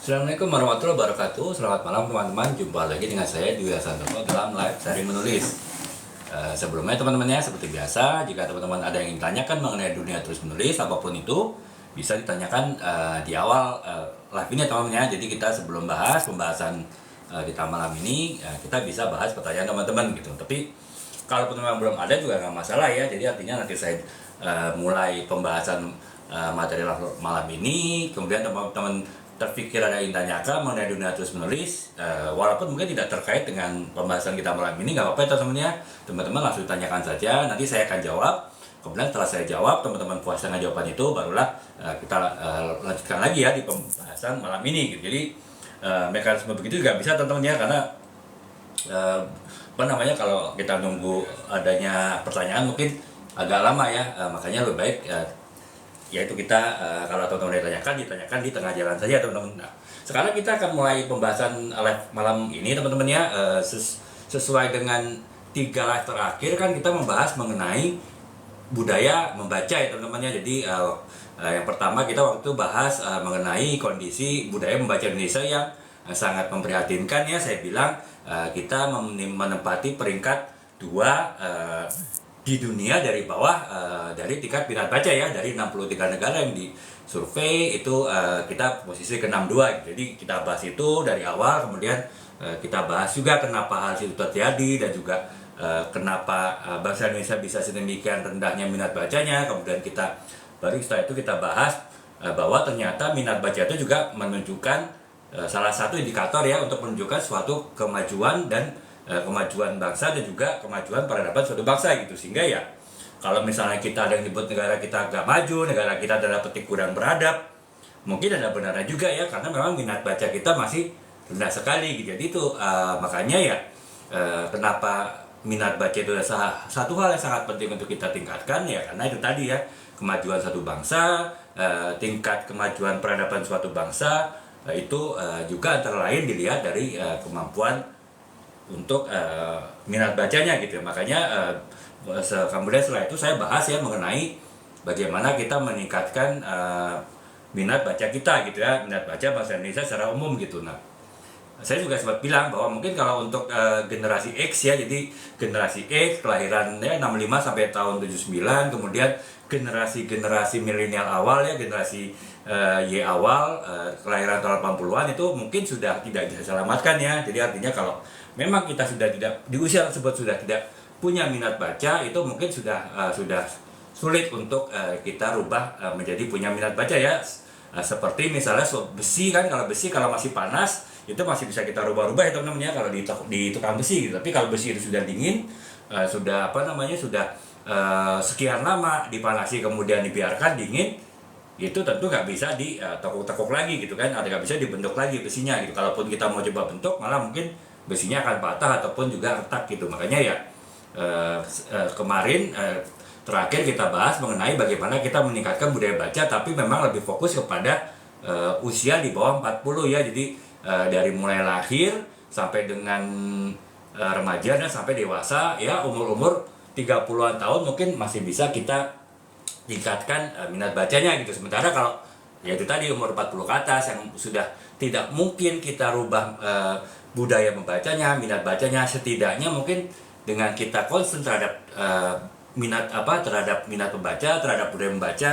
Assalamualaikum warahmatullahi wabarakatuh. Selamat malam teman-teman. Jumpa lagi dengan saya Dwi Santoso dalam live sharing menulis. Sebelumnya teman-teman ya, seperti biasa, jika teman-teman ada yang ingin tanyakan mengenai dunia terus menulis apapun itu, bisa ditanyakan di awal live ini teman-teman ya. Jadi kita sebelum bahas pembahasan kita malam ini, kita bisa bahas pertanyaan teman-teman gitu. Tapi kalau teman-teman belum ada juga nggak masalah ya. Jadi artinya nanti saya mulai pembahasan materi malam ini, kemudian teman-teman terpikir ada yang tanyakan mengenai dunia terus menulis, walaupun mungkin tidak terkait dengan pembahasan kita malam ini, nggak apa-apa ya teman-teman ya. Teman-teman langsung tanyakan saja, nanti saya akan jawab. Kemudian setelah saya jawab, teman-teman puas dengan jawaban itu, barulah kita lanjutkan lagi ya di pembahasan malam ini gitu. Jadi mekanisme begitu juga bisa teman-teman ya, karena kalau kita nunggu adanya pertanyaan mungkin agak lama ya, makanya lebih baik yaitu kita kalau teman-teman ditanyakan di tengah jalan saja teman-teman. Nah, sekarang kita akan mulai pembahasan live malam ini teman-teman ya. Sesuai dengan 3 live terakhir kan kita membahas mengenai budaya membaca ya teman-teman ya. Jadi yang pertama kita waktu itu bahas mengenai kondisi budaya membaca Indonesia yang sangat memprihatinkan ya. Saya bilang kita menempati peringkat 2 di dunia dari bawah dari tingkat minat baca ya, dari 63 negara yang disurvei itu kita posisi ke-62 gitu. Jadi kita bahas itu dari awal, kemudian kita bahas juga kenapa hal itu terjadi dan juga kenapa bangsa Indonesia bisa sedemikian rendahnya minat bacanya. Kemudian kita baru setelah itu kita bahas bahwa ternyata minat baca itu juga menunjukkan salah satu indikator ya untuk menunjukkan suatu kemajuan dan kemajuan bangsa dan juga kemajuan peradaban suatu bangsa gitu. Sehingga ya kalau misalnya kita ada yang nyebut negara kita agak maju, negara kita adalah petik kurang beradab, mungkin ada benarnya juga ya, karena memang minat baca kita masih rendah sekali gitu. Jadi itu makanya ya kenapa minat baca itu adalah satu hal yang sangat penting untuk kita tingkatkan ya, karena itu tadi ya, kemajuan satu bangsa, tingkat kemajuan peradaban suatu bangsa itu juga antara lain dilihat dari kemampuan untuk minat bacanya gitu. Makanya kemudian setelah itu saya bahas ya mengenai bagaimana kita meningkatkan minat baca kita gitu ya, minat baca bahasa Indonesia secara umum gitu. Nah, saya juga sempat bilang bahwa mungkin kalau untuk generasi X ya, jadi generasi X kelahiran ya 65 sampai tahun 79, kemudian generasi milenial awal ya, generasi Y awal kelahiran tahun 80-an itu mungkin sudah tidak bisa diselamatkan ya. Jadi artinya kalau memang kita sudah tidak di usia tersebut sudah tidak punya minat baca, itu mungkin sudah sulit untuk kita rubah menjadi punya minat baca ya. Seperti misalnya besi kan, kalau besi kalau masih panas itu masih bisa kita rubah-rubah ya teman-teman ya, kalau di tukang besi gitu. Tapi kalau besi itu sudah dingin, sudah sekian lama dipanasi kemudian dibiarkan dingin, itu tentu nggak bisa ditekuk-tekuk lagi gitu kan, ada nggak bisa dibentuk lagi besinya gitu. Kalaupun kita mau coba bentuk, malah mungkin besinya akan patah ataupun juga retak gitu. Makanya ya kemarin terakhir kita bahas mengenai bagaimana kita meningkatkan budaya baca, tapi memang lebih fokus kepada usia di bawah 40 ya. Jadi dari mulai lahir sampai dengan remaja dan sampai dewasa ya, umur-umur 30-an tahun mungkin masih bisa kita tingkatkan minat bacanya gitu. Sementara kalau ya itu tadi umur 40 ke atas yang sudah tidak mungkin kita rubah budaya membacanya, minat bacanya. Setidaknya mungkin dengan kita konsen terhadap terhadap minat membaca, terhadap budaya membaca,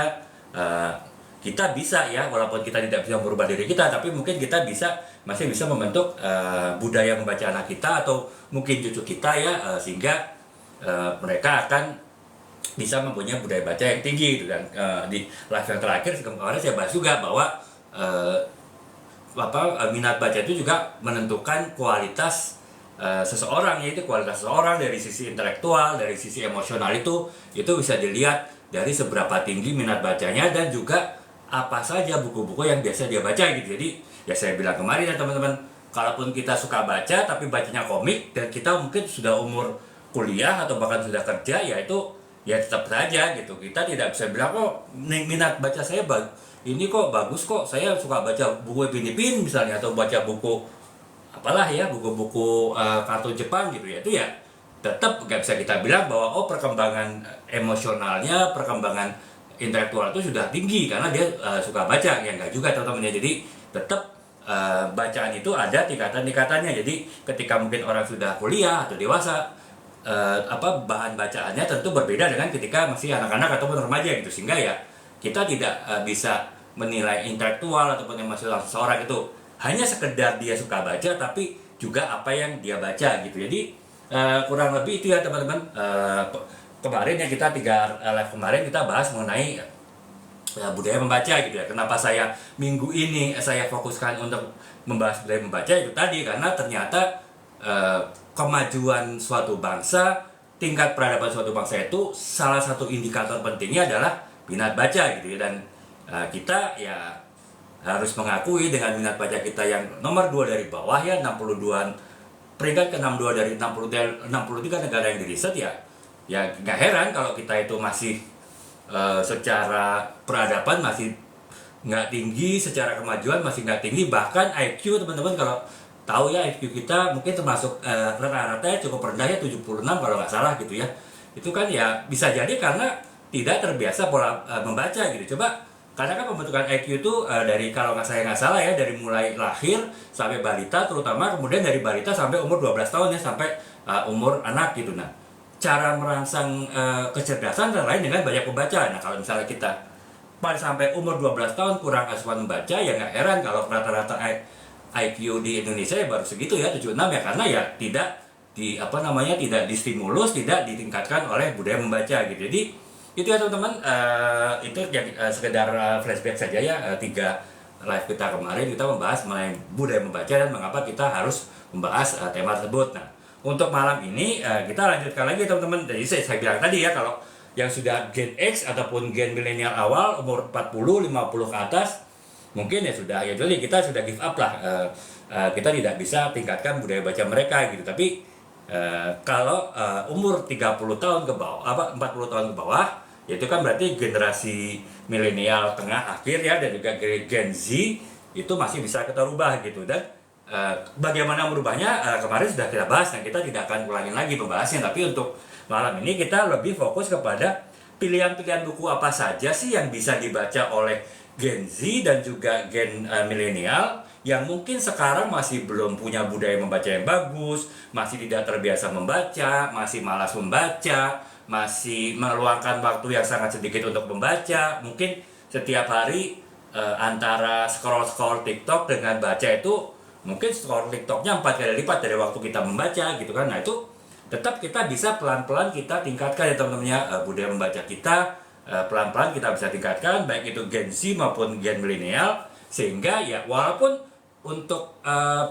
kita bisa ya, walaupun kita tidak bisa merubah diri kita, tapi mungkin kita masih bisa membentuk budaya membaca anak kita atau mungkin cucu kita ya, sehingga mereka akan bisa mempunyai budaya baca yang tinggi gitu. Dan di live yang terakhir kemarin saya bahas juga bahwa minat baca itu juga menentukan kualitas seseorang, yaitu kualitas seseorang dari sisi intelektual, dari sisi emosional itu bisa dilihat dari seberapa tinggi minat bacanya dan juga apa saja buku-buku yang biasa dia baca gitu. Jadi ya saya bilang kemarin ya teman-teman, kalaupun kita suka baca tapi bacanya komik dan kita mungkin sudah umur kuliah atau bahkan sudah kerja, ya itu ya tetap saja gitu. Kita tidak bisa bilang kok minat baca saya ini kok bagus kok, saya suka baca buku Ipin Ipin misalnya, atau baca buku apalah ya, buku-buku kartun Jepang gitu ya. Itu ya tetap nggak bisa kita bilang bahwa perkembangan emosionalnya, perkembangan intelektual itu sudah tinggi karena dia suka baca. Ya enggak juga teman-teman ya. Jadi tetap bacaan itu ada tingkatan-tingkatannya. Jadi ketika mungkin orang sudah kuliah atau dewasa, bahan bacaannya tentu berbeda dengan ketika masih anak-anak ataupun remaja gitu, sehingga ya kita tidak bisa menilai intelektual ataupun emosional seseorang itu hanya sekedar dia suka baca, tapi juga apa yang dia baca gitu. Jadi kurang lebih itu ya teman-teman. Kemarin ya kita 3 live kemarin kita bahas mengenai budaya membaca gitu ya. Kenapa saya minggu ini saya fokuskan untuk membahas budaya membaca itu tadi, karena ternyata kemajuan suatu bangsa, tingkat peradaban suatu bangsa itu salah satu indikator pentingnya adalah minat baca gitu ya. Dan kita ya harus mengakui dengan minat baca kita yang nomor 2 dari bawah ya, 62-an, peringkat ke-62 dari 63 negara yang diriset ya nggak heran kalau kita itu masih secara peradaban masih nggak tinggi, secara kemajuan masih nggak tinggi. Bahkan IQ teman-teman kalau tahu ya, IQ kita mungkin termasuk rata-rata cukup rendah ya, 76 kalau nggak salah gitu ya. Itu kan ya bisa jadi karena tidak terbiasa pola membaca gitu. Coba, karena kan pembentukan IQ itu dari kalau saya nggak salah ya, dari mulai lahir sampai balita terutama, kemudian dari balita sampai umur 12 tahun ya, sampai umur anak gitu. Nah, cara merangsang kecerdasan antara lain dengan banyak membaca. Nah, kalau misalnya kita pada sampai umur 12 tahun kurang asupan membaca, ya nggak heran kalau rata-rata IQ di Indonesia ya baru segitu ya, 76 ya, karena ya tidak tidak distimulus, tidak ditingkatkan oleh budaya membaca gitu. Jadi itu ya teman-teman, itu yang sekedar flashback saja ya, 3 live kita kemarin kita membahas mengenai budaya membaca dan mengapa kita harus membahas tema tersebut. Nah, untuk malam ini kita lanjutkan lagi teman-teman. Jadi saya bilang tadi ya, kalau yang sudah Gen X ataupun Gen milenial awal umur 40, 50 ke atas, mungkin ya sudah, ya jadi kita sudah give up lah. Kita tidak bisa tingkatkan budaya baca mereka gitu. Tapi kalau umur 30 tahun ke bawah, 40 tahun ke bawah, itu kan berarti generasi milenial tengah akhir ya, dan juga Gen Z itu masih bisa kita rubah gitu. Dan bagaimana merubahnya kemarin sudah kita bahas, dan kita tidak akan ulangin lagi pembahasnya. Tapi untuk malam ini kita lebih fokus kepada pilihan-pilihan buku apa saja sih yang bisa dibaca oleh Gen Z dan juga Gen milenial yang mungkin sekarang masih belum punya budaya membaca yang bagus, masih tidak terbiasa membaca, masih malas membaca, masih meluangkan waktu yang sangat sedikit untuk membaca. Mungkin setiap hari antara scroll TikTok dengan baca itu, mungkin scroll TikToknya 4 kali lipat dari waktu kita membaca gitu kan. Nah, itu tetap kita bisa pelan-pelan kita tingkatkan ya teman-teman ya, budaya membaca kita pelan-pelan kita bisa tingkatkan, baik itu Gen Z maupun Gen milenial, sehingga ya walaupun untuk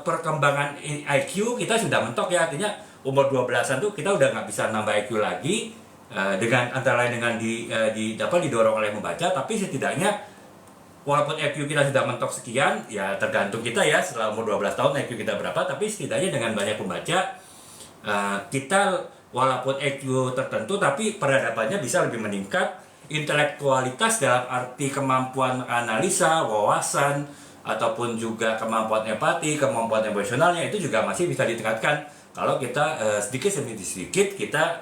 perkembangan IQ kita sudah mentok ya, artinya umur 12-an tuh kita udah nggak bisa nambah IQ lagi, dengan antara lain dengan didorong oleh membaca. Tapi setidaknya walaupun IQ kita sudah mentok sekian, ya tergantung kita ya setelah umur 12 tahun IQ kita berapa, tapi setidaknya dengan banyak membaca kita walaupun IQ tertentu tapi peradabannya bisa lebih meningkat. Intelektualitas dalam arti kemampuan analisa, wawasan, ataupun juga kemampuan empati, kemampuan emosionalnya itu juga masih bisa ditingkatkan kalau kita sedikit demi sedikit kita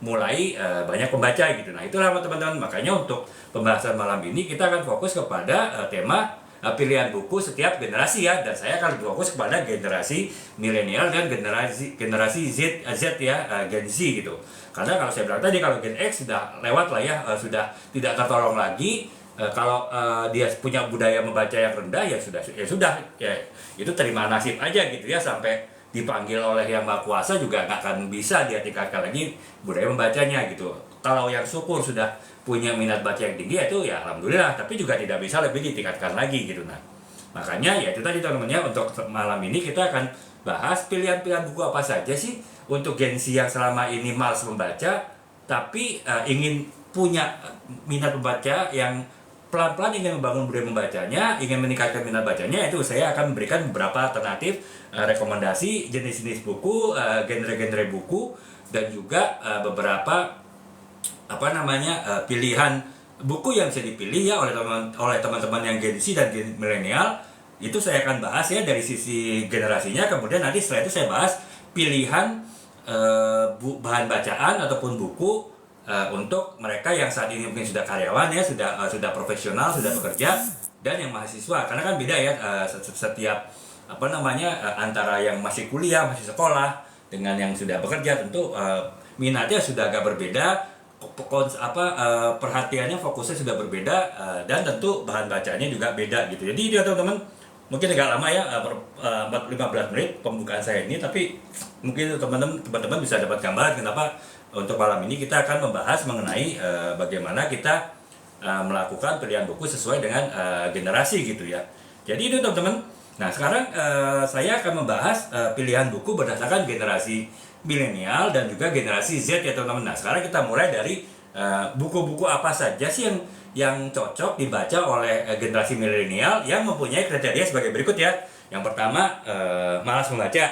mulai banyak membaca gitu. Nah, itulah teman-teman, makanya untuk pembahasan malam ini kita akan fokus kepada tema pilihan buku setiap generasi ya, dan saya akan fokus kepada generasi milenial dan generasi Z ya, Gen Z gitu. Karena kalau saya bilang tadi, kalau Gen X sudah lewat lah ya, sudah tidak tertolong lagi. Kalau dia punya budaya membaca yang rendah, ya sudah itu terima nasib aja gitu ya, sampai dipanggil oleh Yang Maha Kuasa juga nggak akan bisa dia tingkatkan lagi budaya membacanya gitu. Kalau yang syukur sudah punya minat baca yang tinggi, itu ya alhamdulillah, tapi juga tidak bisa lebih ditingkatkan lagi gitu. Nah, makanya ya itu tadi teman-teman ya, untuk malam ini kita akan bahas pilihan-pilihan buku apa saja sih untuk Gen Z yang selama ini malas membaca tapi ingin punya minat membaca, yang pelan-pelan ingin membangun budaya membacanya, ingin meningkatkan minat bacanya. Itu saya akan memberikan beberapa alternatif rekomendasi jenis-jenis buku, genre-genre buku, dan juga beberapa pilihan buku yang bisa dipilih ya oleh teman-teman yang Gen Z dan Gen milenial. Itu saya akan bahas ya dari sisi generasinya. Kemudian nanti setelah itu saya bahas pilihan bahan bacaan ataupun buku untuk mereka yang saat ini mungkin sudah karyawan ya, sudah profesional, sudah bekerja, dan yang mahasiswa, karena kan beda ya setiap antara yang masih kuliah, masih sekolah dengan yang sudah bekerja, tentu minatnya sudah agak berbeda, perhatiannya, fokusnya sudah berbeda, dan tentu bahan bacanya juga beda gitu. Jadi dia teman-teman, mungkin agak lama ya, 15 menit pembukaan saya ini, tapi mungkin teman-teman bisa dapat gambaran kenapa untuk malam ini kita akan membahas mengenai bagaimana kita melakukan pilihan buku sesuai dengan generasi gitu ya. Jadi itu teman-teman. Nah sekarang saya akan membahas pilihan buku berdasarkan generasi milenial dan juga generasi Z ya teman-teman. Nah sekarang kita mulai dari buku-buku apa saja sih yang cocok dibaca oleh generasi milenial yang mempunyai kriteria sebagai berikut ya. Yang pertama, malas membaca.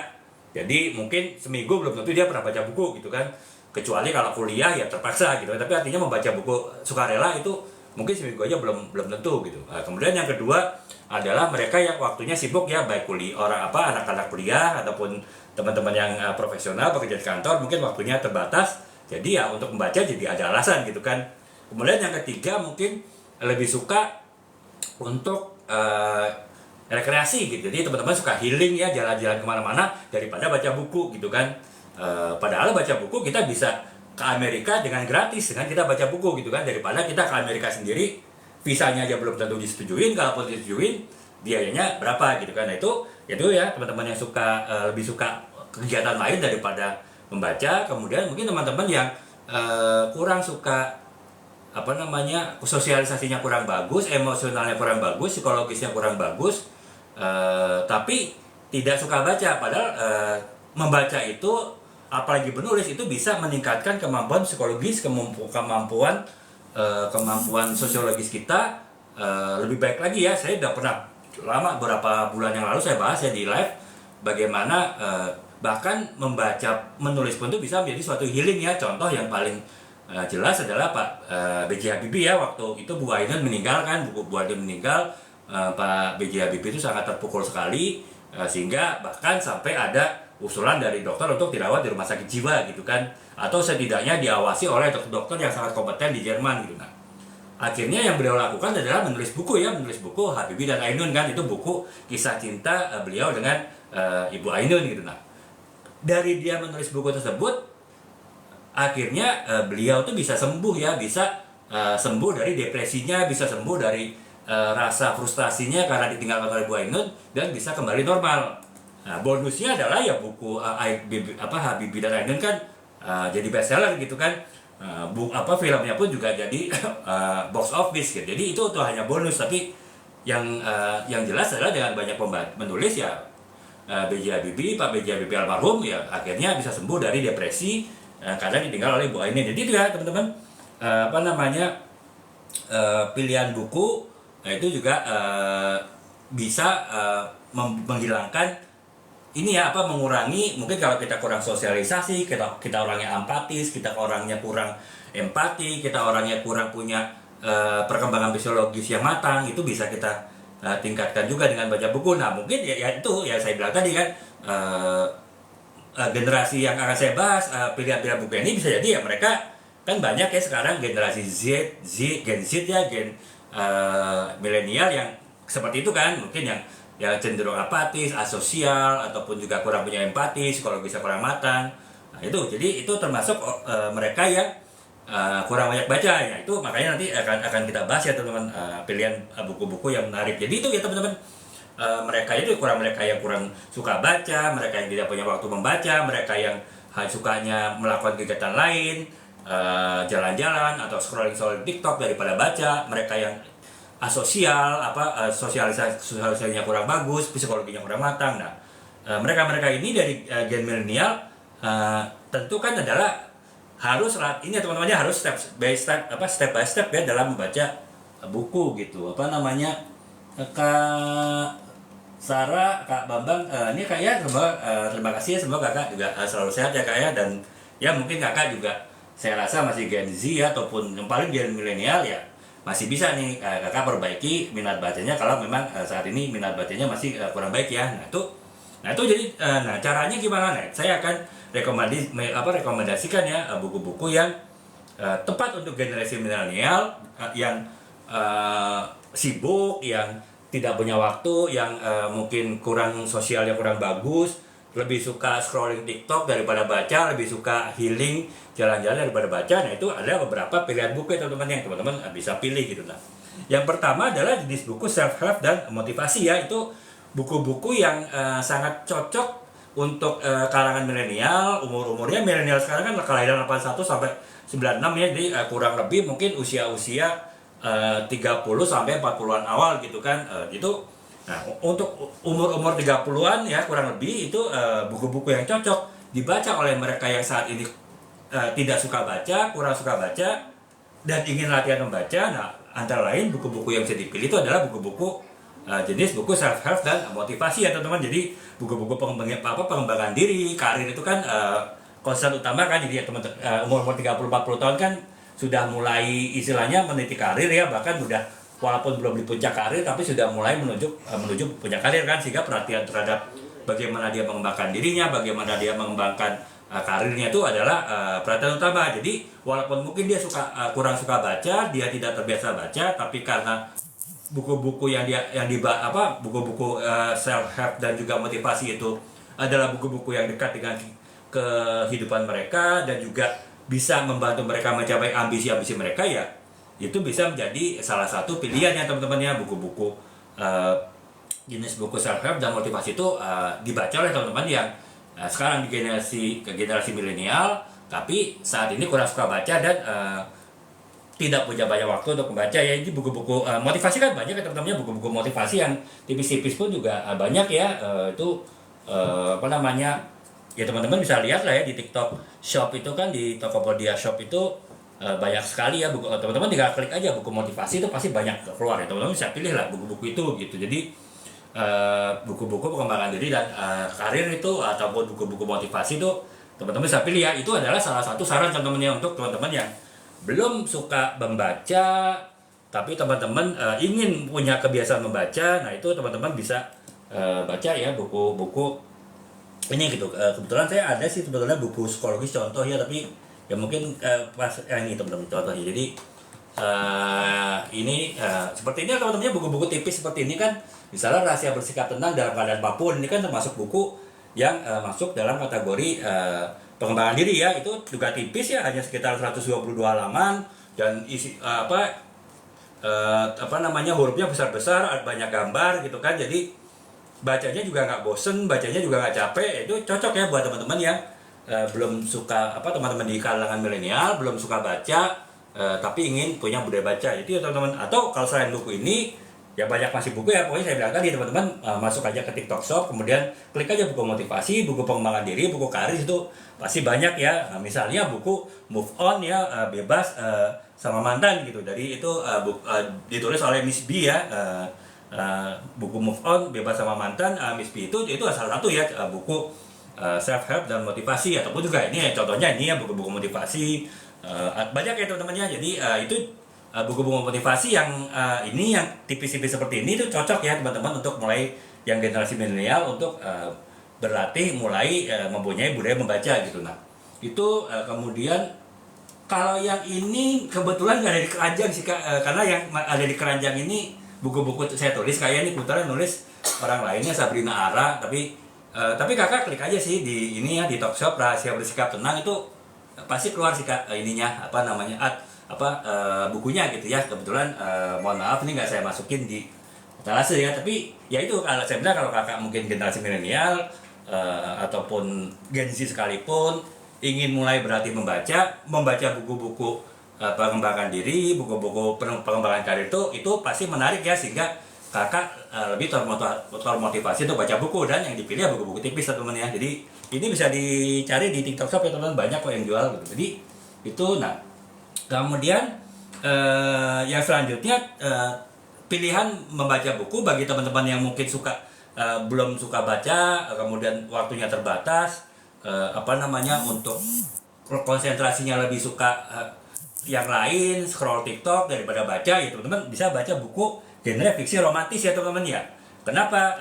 Jadi mungkin seminggu belum tentu dia pernah baca buku gitu kan. Kecuali kalau kuliah ya terpaksa gitu. Tapi artinya membaca buku sukarela itu mungkin seminggu aja belum tentu gitu. Kemudian yang kedua adalah mereka yang waktunya sibuk ya, baik anak-anak kuliah ataupun teman-teman yang profesional bekerja di kantor, mungkin waktunya terbatas. Jadi ya untuk membaca jadi ada alasan gitu kan. Kemudian yang ketiga mungkin lebih suka untuk rekreasi gitu. Jadi teman-teman suka healing ya, jalan-jalan kemana-mana daripada baca buku gitu kan. Padahal baca buku kita bisa ke Amerika dengan gratis dengan kita baca buku gitu kan, daripada kita ke Amerika sendiri, visanya aja belum tentu disetujuin, kalaupun disetujuin biayanya berapa gitu kan. Nah itu ya teman-teman yang lebih suka kegiatan lain daripada membaca. Kemudian mungkin teman-teman yang kurang suka sosialisasinya kurang bagus, emosionalnya kurang bagus, psikologisnya kurang bagus, tapi tidak suka baca. Padahal membaca itu, apalagi menulis, itu bisa meningkatkan kemampuan psikologis, kemampuan sosiologis kita lebih baik lagi ya. Saya udah pernah beberapa bulan yang lalu saya bahas ya di live bagaimana bahkan menulis pun itu bisa menjadi suatu healing ya. Contoh yang paling jelas adalah Pak B.J. Habibie ya, waktu itu Bu Ainun meninggal kan, Bu Ainun meninggal, Pak B.J. Habibie itu sangat terpukul sekali, sehingga bahkan sampai ada usulan dari dokter untuk dirawat di rumah sakit jiwa gitu kan, atau setidaknya diawasi oleh dokter yang sangat kompeten di Jerman gitu. Nah, akhirnya yang beliau lakukan adalah menulis buku Habibie dan Ainun kan, itu buku kisah cinta beliau dengan Ibu Ainun gitu. Nah, dari dia menulis buku tersebut, akhirnya beliau tuh bisa sembuh ya, bisa sembuh dari depresinya, bisa sembuh dari rasa frustasinya karena ditinggalkan oleh Bu Ainun, dan bisa kembali normal. Nah, bonusnya adalah ya buku Habibie dan Ainun kan jadi bestseller gitu kan. Filmnya pun juga jadi box office gitu. Jadi itu tuh hanya bonus, tapi yang jelas adalah dengan banyak menulis ya, B.J. Habibie, Pak B.J. Habibie almarhum ya akhirnya bisa sembuh dari depresi karena ditinggal oleh Bu Ainun. Jadi itu ya teman-teman, pilihan buku itu juga bisa menghilangkan mengurangi, mungkin kalau kita kurang sosialisasi, kita orangnya apatis, kita orangnya kurang empati, kita orangnya kurang punya perkembangan fisiologis yang matang, itu bisa kita tingkatkan juga dengan baca buku. Nah mungkin ya itu ya saya bilang tadi kan, generasi yang akan saya bahas, pilihan-pilihan buku ini bisa jadi ya mereka kan banyak ya sekarang generasi Gen Z ya, milenial yang seperti itu kan, mungkin yang cenderung apatis, asosial, ataupun juga kurang punya empati, psikologisnya kurang matang. Nah itu, jadi itu termasuk mereka yang kurang banyak baca ya. Itu makanya nanti akan kita bahas ya teman-teman, pilihan buku-buku yang menarik. Jadi itu ya teman-teman, mereka yang kurang suka baca, mereka yang tidak punya waktu membaca, mereka yang sukanya melakukan kegiatan lain, jalan-jalan atau scrolling TikTok daripada baca, mereka yang asosial, sosialisasinya kurang bagus, psikologinya kurang matang. Nah, mereka ini dari gen milenial tentu kan adalah harus ini teman-temannya harus step by step ya dalam membaca buku gitu. Kak Sarah, Kak Bambang, ini Kak ya, terima kasih ya, semoga Kakak juga selalu sehat ya Kak ya, dan ya mungkin Kakak juga saya rasa masih Gen Z ya, ataupun yang paling gen milenial ya, masih bisa nih Kakak perbaiki minat bacanya kalau memang saat ini minat bacanya masih kurang baik ya. Nah itu jadi caranya gimana? Nah, saya akan rekomendasikan ya buku-buku yang tepat untuk generasi milenial, yang sibuk, yang tidak punya waktu, yang mungkin kurang sosialnya kurang bagus, lebih suka scrolling TikTok daripada baca, lebih suka healing, jalan-jalan daripada baca. Nah itu ada beberapa pilihan buku ya teman-teman, yang teman-teman bisa pilih gitu. Nah, yang pertama adalah jenis buku self help dan motivasi ya. Itu buku-buku yang sangat cocok untuk kalangan milenial. Umur-umurnya milenial sekarang kan kelahiran 81 sampai 96 ya, jadi kurang lebih mungkin usia-usia 30 sampai 40-an awal gitu kan. Nah, untuk umur-umur 30-an ya kurang lebih itu buku-buku yang cocok dibaca oleh mereka yang saat ini tidak suka baca, kurang suka baca, dan ingin latihan membaca. Nah, antara lain buku-buku yang bisa dipilih itu adalah buku-buku jenis buku self help dan motivasi ya teman-teman. Jadi buku-buku pengembangan diri, karir itu kan concern utama kan. Jadi ya teman umur 30-40 tahun kan sudah mulai istilahnya meniti karir ya, bahkan udah walaupun belum di puncak karir tapi sudah mulai menuju puncak karir kan, sehingga perhatian terhadap bagaimana dia mengembangkan dirinya, bagaimana dia mengembangkan karirnya itu adalah perhatian utama. Jadi walaupun mungkin dia kurang suka baca, dia tidak terbiasa baca, tapi karena buku-buku buku-buku self help dan juga motivasi itu adalah buku-buku yang dekat dengan kehidupan mereka dan juga bisa membantu mereka mencapai ambisi-ambisi mereka, ya itu bisa menjadi salah satu pilihan ya teman-teman ya. Buku-buku jenis buku self help dan motivasi itu dibaca oleh teman-teman yang sekarang di generasi milenial tapi saat ini kurang suka baca dan tidak punya banyak waktu untuk membaca ya. Ini buku-buku motivasi kan banyak ya teman-teman, buku-buku motivasi yang tipis-tipis pun juga banyak ya. Ya teman-teman bisa lihat lah ya di TikTok Shop itu kan, di Tokopedia Shop itu banyak sekali ya buku. Teman-teman tinggal klik aja buku motivasi itu pasti banyak keluar ya, teman-teman bisa pilih lah buku-buku itu gitu. Jadi buku-buku pengembangan diri dan karir itu ataupun buku-buku motivasi itu teman-teman bisa pilih ya. Itu adalah salah satu saran teman-teman untuk teman-teman yang belum suka membaca tapi teman-teman ingin punya kebiasaan membaca. Nah itu teman-teman bisa baca ya buku-buku ini gitu. Kebetulan saya ada sih sebetulnya buku psikologis contoh ya, tapi ya mungkin pas ini teman-teman contohnya. Jadi ini seperti ini teman-teman, buku-buku tipis seperti ini kan, misalnya Rahasia Bersikap Tenang Dalam Keadaan Apapun, ini kan termasuk buku yang masuk dalam kategori pengembangan diri ya. Itu juga tipis ya, hanya sekitar 122 halaman dan isi hurufnya besar-besar, banyak gambar gitu kan. Jadi bacanya juga nggak bosen, bacanya juga nggak capek. Itu cocok ya buat teman-teman yang belum suka teman-teman di kalangan milenial belum suka baca tapi ingin punya budaya baca. Itu ya teman-teman. Atau kalau selain buku ini ya banyak masih buku ya, pokoknya saya bilang tadi teman-teman masuk aja ke TikTok Shop, kemudian klik aja buku motivasi, buku pengembangan diri, buku karir, itu pasti banyak ya. Misalnya buku Move On ya, bebas sama mantan gitu. Jadi itu ditulis oleh Miss B ya. Buku Move On Bebas Sama Mantan, Miss B itu salah satu ya buku self help dan motivasi. Ataupun juga ini ya, contohnya ini ya buku-buku motivasi banyak ya teman-teman ya. Jadi itu buku-buku motivasi yang ini yang tipis-tipis seperti ini itu cocok ya teman-teman untuk mulai yang generasi milenial untuk berlatih mulai mempunyai budaya membaca gitu. Nah itu kemudian kalau yang ini kebetulan nggak ada di keranjang sih karena yang ada di keranjang ini buku-buku saya tulis, kayak ini kebetulan nulis orang lainnya Sabrina Ara, tapi kakak klik aja sih di ini ya, di Talk Shop Rahasia Bersikap Tenang, itu pasti keluar sih kak ininya bukunya gitu ya. Kebetulan mohon maaf ini nggak saya masukin di etalase ya, tapi ya itu kalau saya bilang kalau kakak mungkin generasi milenial ataupun Gen Z sekalipun ingin mulai berarti membaca buku-buku pengembangan diri, buku-buku pengembangan karir itu pasti menarik ya, sehingga kakak lebih termotivasi untuk baca buku. Dan yang dipilih buku-buku tipis teman-teman ya. Jadi ini bisa dicari di TikTok Shop ya teman-teman, banyak kok yang jual gitu. Jadi itu. Nah kemudian yang selanjutnya pilihan membaca buku bagi teman-teman yang mungkin belum suka baca, kemudian waktunya terbatas, untuk konsentrasinya lebih suka yang lain, scroll TikTok daripada baca ya teman-teman, bisa baca buku genre fiksi romantis ya teman-teman ya. Kenapa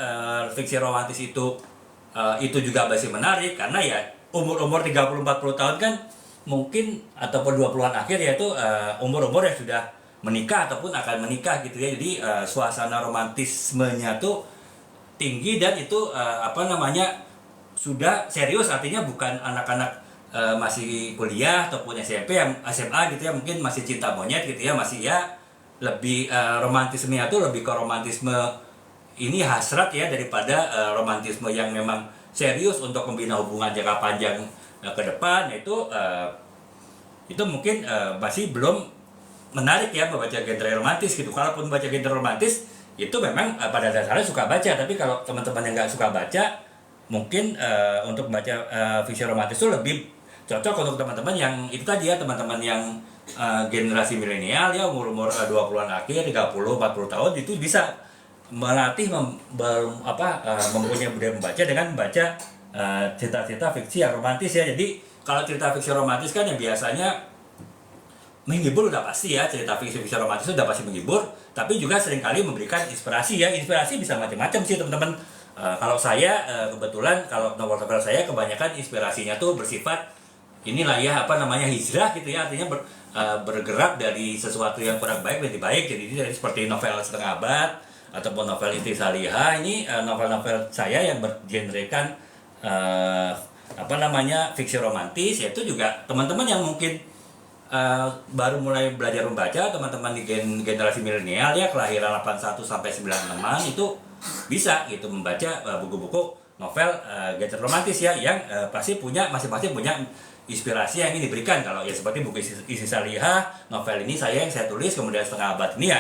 fiksi romantis itu juga masih menarik? Karena ya umur 30-40 tahun kan mungkin, ataupun 20-an akhir, yaitu umur-umur yang sudah menikah ataupun akan menikah gitu ya. Jadi suasana romantismenya tuh tinggi, dan itu sudah serius, artinya bukan anak-anak masih kuliah ataupun SMP yang SMA gitu ya, mungkin masih cinta monyet gitu ya, masih ya lebih romantismenya tuh lebih ke romantisme ini hasrat ya, daripada romantisme yang memang serius untuk membina hubungan jangka panjang ke depan. Itu mungkin masih belum menarik ya membaca genre romantis gitu. Kalaupun baca genre romantis itu memang pada dasarnya suka baca, tapi kalau teman-teman yang nggak suka baca, mungkin untuk baca fiksi romantis itu lebih cocok untuk teman-teman yang itu tadi ya, teman-teman yang generasi milenial ya, umur-umur 20-an akhir, 30, 40 tahun, itu bisa melatih mempunyai budaya membaca dengan membaca cerita-cerita fiksi yang romantis ya. Jadi kalau cerita fiksi romantis kan yang biasanya menghibur udah pasti ya, cerita fiksi romantis itu udah pasti menghibur, tapi juga seringkali memberikan inspirasi ya. Inspirasi bisa macam-macam sih teman-teman. Kalau saya kebetulan kalau novel-novel saya kebanyakan inspirasinya tuh bersifat inilah ya, hijrah gitu ya, artinya bergerak dari sesuatu yang kurang baik menjadi baik. Jadi seperti novel Setengah Abad ataupun novel Istri Salihah. Ini novel-novel saya yang bergenrekan fiksi romantis, yaitu juga teman-teman yang mungkin baru mulai belajar membaca, teman-teman di generasi milenial ya, kelahiran 81 sampai 96-an, itu bisa gitu membaca buku-buku novel genre romantis ya, yang pasti masing-masing punya inspirasi yang ingin diberikan. Kalau ya seperti buku Istri Salihah, novel ini yang saya tulis, kemudian Setengah Abad ini ya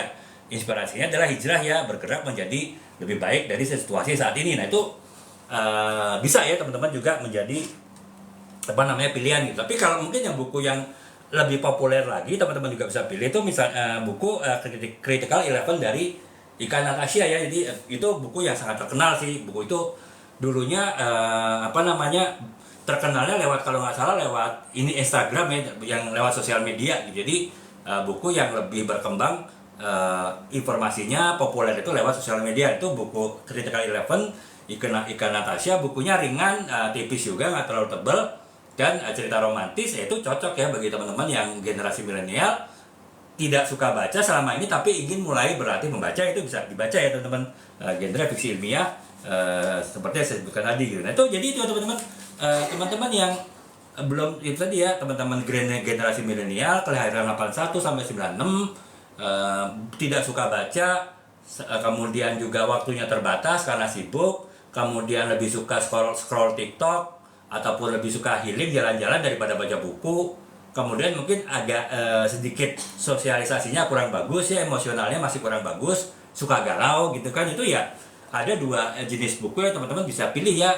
inspirasinya adalah hijrah ya, bergerak menjadi lebih baik dari situasi saat ini. Nah itu bisa ya teman-teman juga menjadi pilihan gitu. Tapi kalau mungkin yang buku yang lebih populer lagi, teman-teman juga bisa pilih itu misalnya buku Critical Eleven dari Ika Natasha ya. Jadi itu buku yang sangat terkenal sih. Buku itu dulunya terkenalnya lewat, kalau nggak salah lewat ini Instagram ya, yang lewat sosial media gitu. Jadi buku yang lebih berkembang informasinya populer itu lewat sosial media. Itu buku Critical Eleven Ika Natasha. Bukunya ringan, tipis juga, nggak terlalu tebal, dan cerita romantis. Itu cocok ya bagi teman-teman yang generasi milenial tidak suka baca selama ini tapi ingin mulai berlatih membaca. Itu bisa dibaca ya teman-teman, genre fiksi ilmiah seperti yang saya sebutkan tadi gitu. Nah itu jadi itu teman-teman, teman-teman yang belum itu tadi ya, teman-teman generasi milenial kelahiran 81 sampai 96, tidak suka baca, kemudian juga waktunya terbatas karena sibuk, kemudian lebih suka scroll TikTok ataupun lebih suka healing, jalan-jalan daripada baca buku. Kemudian mungkin agak sedikit sosialisasinya kurang bagus ya, emosionalnya masih kurang bagus, suka galau gitu kan. Itu ya ada dua jenis buku yang teman-teman bisa pilih ya,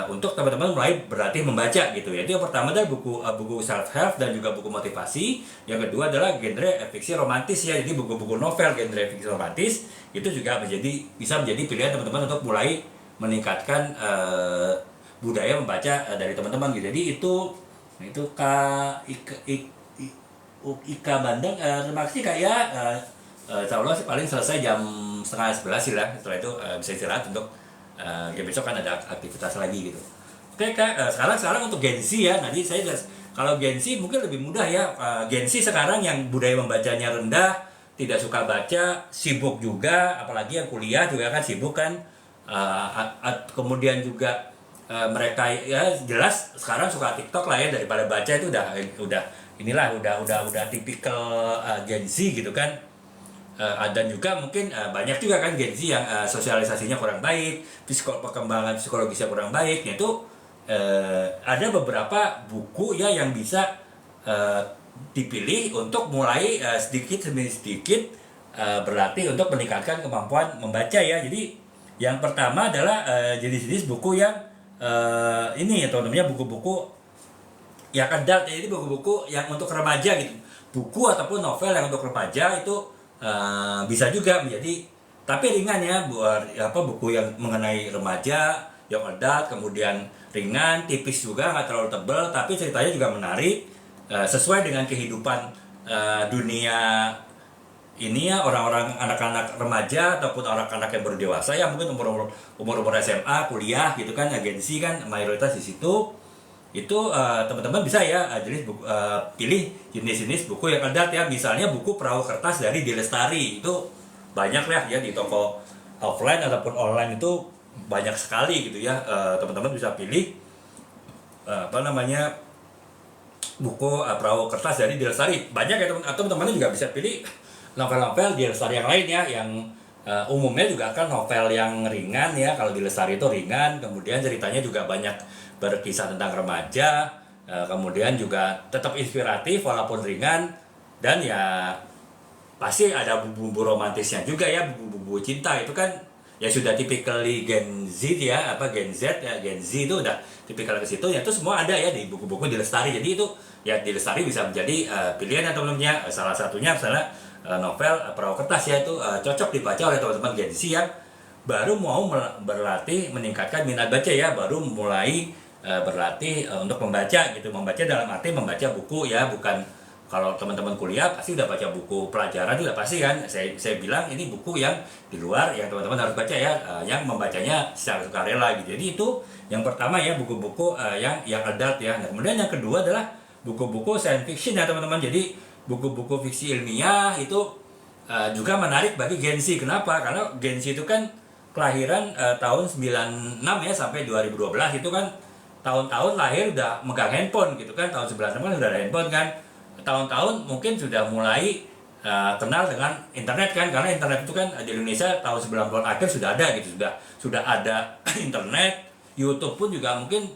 untuk teman-teman mulai berlatih membaca gitu ya. Itu yang pertama adalah buku self help dan juga buku motivasi. Yang kedua adalah genre fiksi romantis ya. Jadi buku-buku novel genre fiksi romantis itu juga bisa menjadi pilihan teman-teman untuk mulai meningkatkan budaya membaca dari teman-teman gitu. Jadi itu Ika Bandeng, terima kasih Kak ya. Insya Allah paling selesai jam 10:30 sih lah. Setelah itu bisa istirahat untuk besok kan ada aktivitas lagi gitu. Oke Kak, sekarang untuk Gen Z ya. Nanti saya kalau Gen Z mungkin lebih mudah ya. Gen Z sekarang yang budaya membacanya rendah, tidak suka baca, sibuk juga, apalagi yang kuliah juga kan sibuk kan. Kemudian juga mereka ya jelas sekarang suka TikTok lah ya, daripada baca. Itu udah tipikal Gen Z gitu kan. Dan juga mungkin banyak juga kan Gen Z yang sosialisasinya kurang baik, perkembangan psikologisnya kurang baik. Itu ada beberapa buku ya yang bisa dipilih untuk mulai sedikit demi sedikit berlatih untuk meningkatkan kemampuan membaca ya. Jadi yang pertama adalah jenis-jenis buku yang ini ya teman-teman, buku-buku yang adult. Jadi buku-buku yang untuk remaja gitu. Buku ataupun novel yang untuk remaja itu bisa juga menjadi, tapi ringan ya, buat buku yang mengenai remaja yang adult, kemudian ringan, tipis juga, nggak terlalu tebal, tapi ceritanya juga menarik, sesuai dengan kehidupan dunia ini ya, orang-orang, anak-anak remaja ataupun anak-anak yang baru dewasa ya, mungkin umur SMA, kuliah gitu kan, agensi kan mayoritas di situ. itu teman-teman bisa ya pilih jenis-jenis buku yang adult ya, misalnya buku perahu kertas dari Dilestari itu banyak ya di toko offline ataupun online itu banyak sekali gitu ya. Teman-teman bisa pilih apa namanya buku perahu kertas dari Dilestari banyak ya teman, atau teman-teman juga bisa pilih novel-novel Dilestari yang lain ya, yang umumnya juga kan novel yang ringan ya. Kalau Dilestari itu ringan, kemudian ceritanya juga banyak berkisah tentang remaja, kemudian juga tetap inspiratif walaupun ringan, dan ya pasti ada bumbu-bumbu romantisnya juga ya, bumbu-bumbu cinta itu kan ya sudah typically Gen Z ya, apa Gen Z ya, Gen Z itu udah tipikal ke situ ya, itu semua ada ya di buku-buku Dilestari. Jadi itu ya Dilestari bisa menjadi pilihan ya teman-teman. Salah satunya misalnya novel perahu kertas ya, itu cocok dibaca oleh teman-teman Gen Z yang baru mau berlatih meningkatkan minat baca ya, baru mulai berlatih untuk membaca gitu. Membaca dalam arti membaca buku ya, bukan kalau teman-teman kuliah pasti udah baca buku pelajaran juga pasti kan. Saya bilang ini buku yang di luar yang teman-teman harus baca ya, yang membacanya secara sukarela gitu. Jadi itu yang pertama ya, buku-buku yang adult ya. Nah, kemudian yang kedua adalah buku-buku science fiction ya teman-teman. Jadi buku-buku fiksi ilmiah itu juga menarik bagi Gen Z. Kenapa? Karena Gen Z itu kan kelahiran tahun 96 ya sampai 2012, itu kan tahun-tahun lahir udah megang handphone gitu kan. Tahun 96 kan udah ada handphone kan. Tahun-tahun mungkin sudah mulai kenal dengan internet kan, karena internet itu kan di Indonesia tahun 90-an akhir sudah ada gitu, sudah ada internet. YouTube pun juga mungkin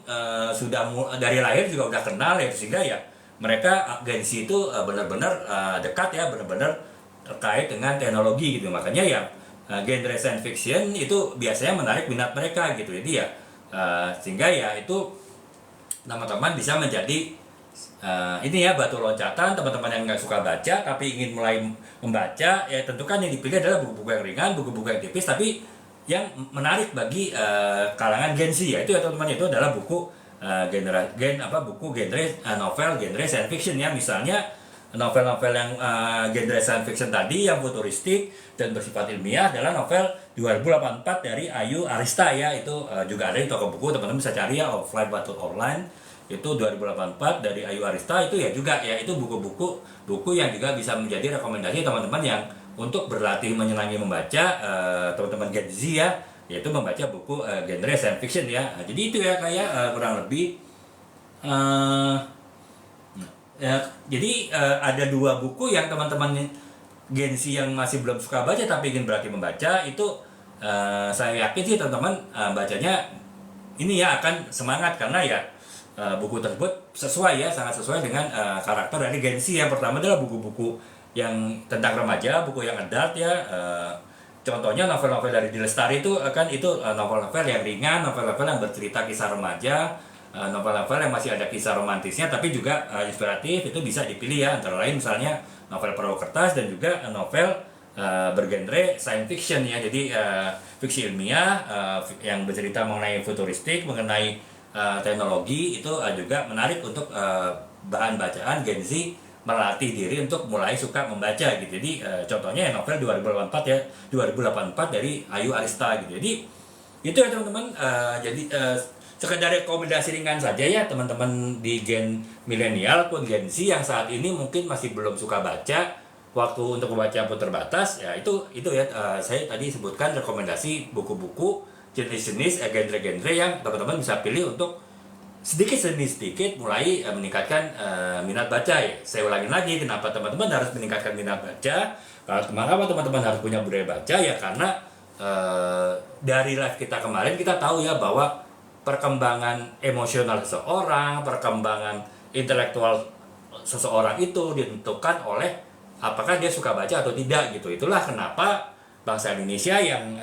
sudah dari lahir juga udah kenal ya, sehingga ya mereka Gen Z itu benar-benar dekat ya, benar-benar terkait dengan teknologi gitu. Makanya ya genre science fiction itu biasanya menarik minat mereka gitu. Jadi ya sehingga ya itu teman-teman bisa menjadi ini ya batu loncatan teman-teman yang nggak suka baca tapi ingin mulai membaca ya. Tentu kan yang dipilih adalah buku-buku yang ringan, buku-buku yang tipis tapi yang menarik bagi kalangan Gen Z ya. Itu ya teman-teman, itu adalah buku buku genre novel genre science fiction ya. Misalnya novel-novel yang genre science fiction tadi yang futuristik dan bersifat ilmiah adalah novel 2084 dari Ayu Arista ya. Itu juga ada di toko buku, teman-teman bisa cari ya, offline atau online. Itu 2084 dari Ayu Arista. Itu ya juga ya, itu buku yang juga bisa menjadi rekomendasi teman-teman yang untuk berlatih menyenangi membaca, teman-teman Gen Z ya, yaitu membaca buku genre science fiction ya. Nah, jadi itu ya kayak kurang lebih ya, jadi ada dua buku yang teman-teman Gen Z yang masih belum suka baca tapi ingin berlatih membaca itu, saya yakin sih teman-teman bacanya ini ya akan semangat, karena ya buku tersebut sesuai ya, sangat sesuai dengan karakter dari Gen Z. Yang pertama adalah buku-buku yang tentang remaja, buku yang adult ya. Contohnya novel-novel dari Dilestari itu kan itu novel-novel yang ringan, novel-novel yang bercerita kisah remaja, novel-novel yang masih ada kisah romantisnya tapi juga inspiratif. Itu bisa dipilih ya, antara lain misalnya novel perahu kertas dan juga novel bergenre science fiction ya. Jadi fiksi ilmiah yang bercerita mengenai futuristik, mengenai teknologi, itu juga menarik untuk bahan bacaan Gen Z melatih diri untuk mulai suka membaca gitu. Jadi contohnya novel 2084 ya, 2084 dari Ayu Arista gitu. Jadi itu ya teman-teman, jadi sekedar rekomendasi ringan saja ya teman-teman di gen milenial pun Gen Z yang saat ini mungkin masih belum suka baca, waktu untuk membaca pun terbatas ya. Itu ya saya tadi sebutkan rekomendasi buku-buku jenis-jenis genre-genre yang teman-teman bisa pilih untuk sedikit demi sedikit mulai meningkatkan minat baca ya. Saya ulangin lagi, kenapa teman-teman harus meningkatkan minat baca? Kenapa teman-teman harus punya budaya baca ya? Karena dari live kita kemarin kita tahu ya bahwa perkembangan emosional seseorang, perkembangan intelektual seseorang itu ditentukan oleh apakah dia suka baca atau tidak gitu. Itulah kenapa bangsa Indonesia yang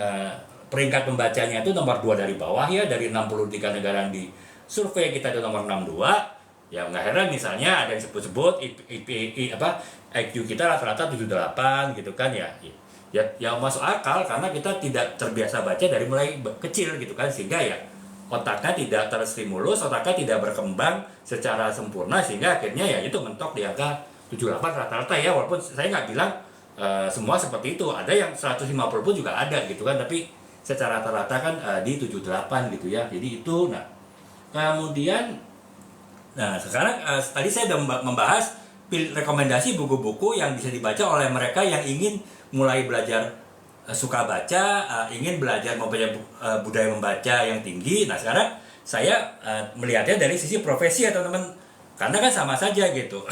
peringkat pembacanya itu nomor 2 dari bawah ya, dari 63 negara di survei kita itu nomor 62. Ya nggak heran misalnya ada yang sebut-sebut IQ kita rata-rata 78 gitu kan ya. Ya masuk akal karena kita tidak terbiasa baca dari mulai kecil gitu kan, sehingga ya otaknya tidak terstimulus, otaknya tidak berkembang secara sempurna, sehingga akhirnya ya itu mentok di angka 78 rata-rata ya. Walaupun saya nggak bilang semua seperti itu, ada yang 150 pun juga ada gitu kan, tapi secara rata-rata kan di 78 gitu ya. Jadi itu. Nah kemudian Nah, sekarang tadi saya sudah membahas rekomendasi buku-buku yang bisa dibaca oleh mereka yang ingin mulai belajar suka baca, ingin belajar membaca budaya membaca yang tinggi. Nah, sekarang saya melihatnya dari sisi profesi ya teman-teman, karena kan sama saja gitu.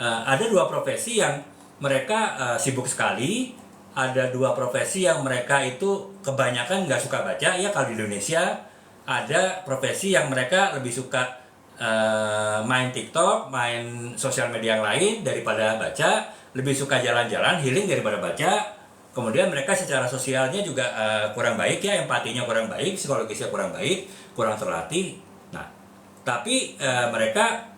Ada dua profesi yang mereka sibuk sekali, ada dua profesi yang mereka itu kebanyakan nggak suka baca ya. Kalau di Indonesia ada profesi yang mereka lebih suka main TikTok, main sosial media yang lain daripada baca, lebih suka jalan-jalan, healing daripada baca. Kemudian mereka secara sosialnya juga kurang baik ya, empatinya kurang baik, psikologisnya kurang baik, kurang terlatih. Nah, tapi mereka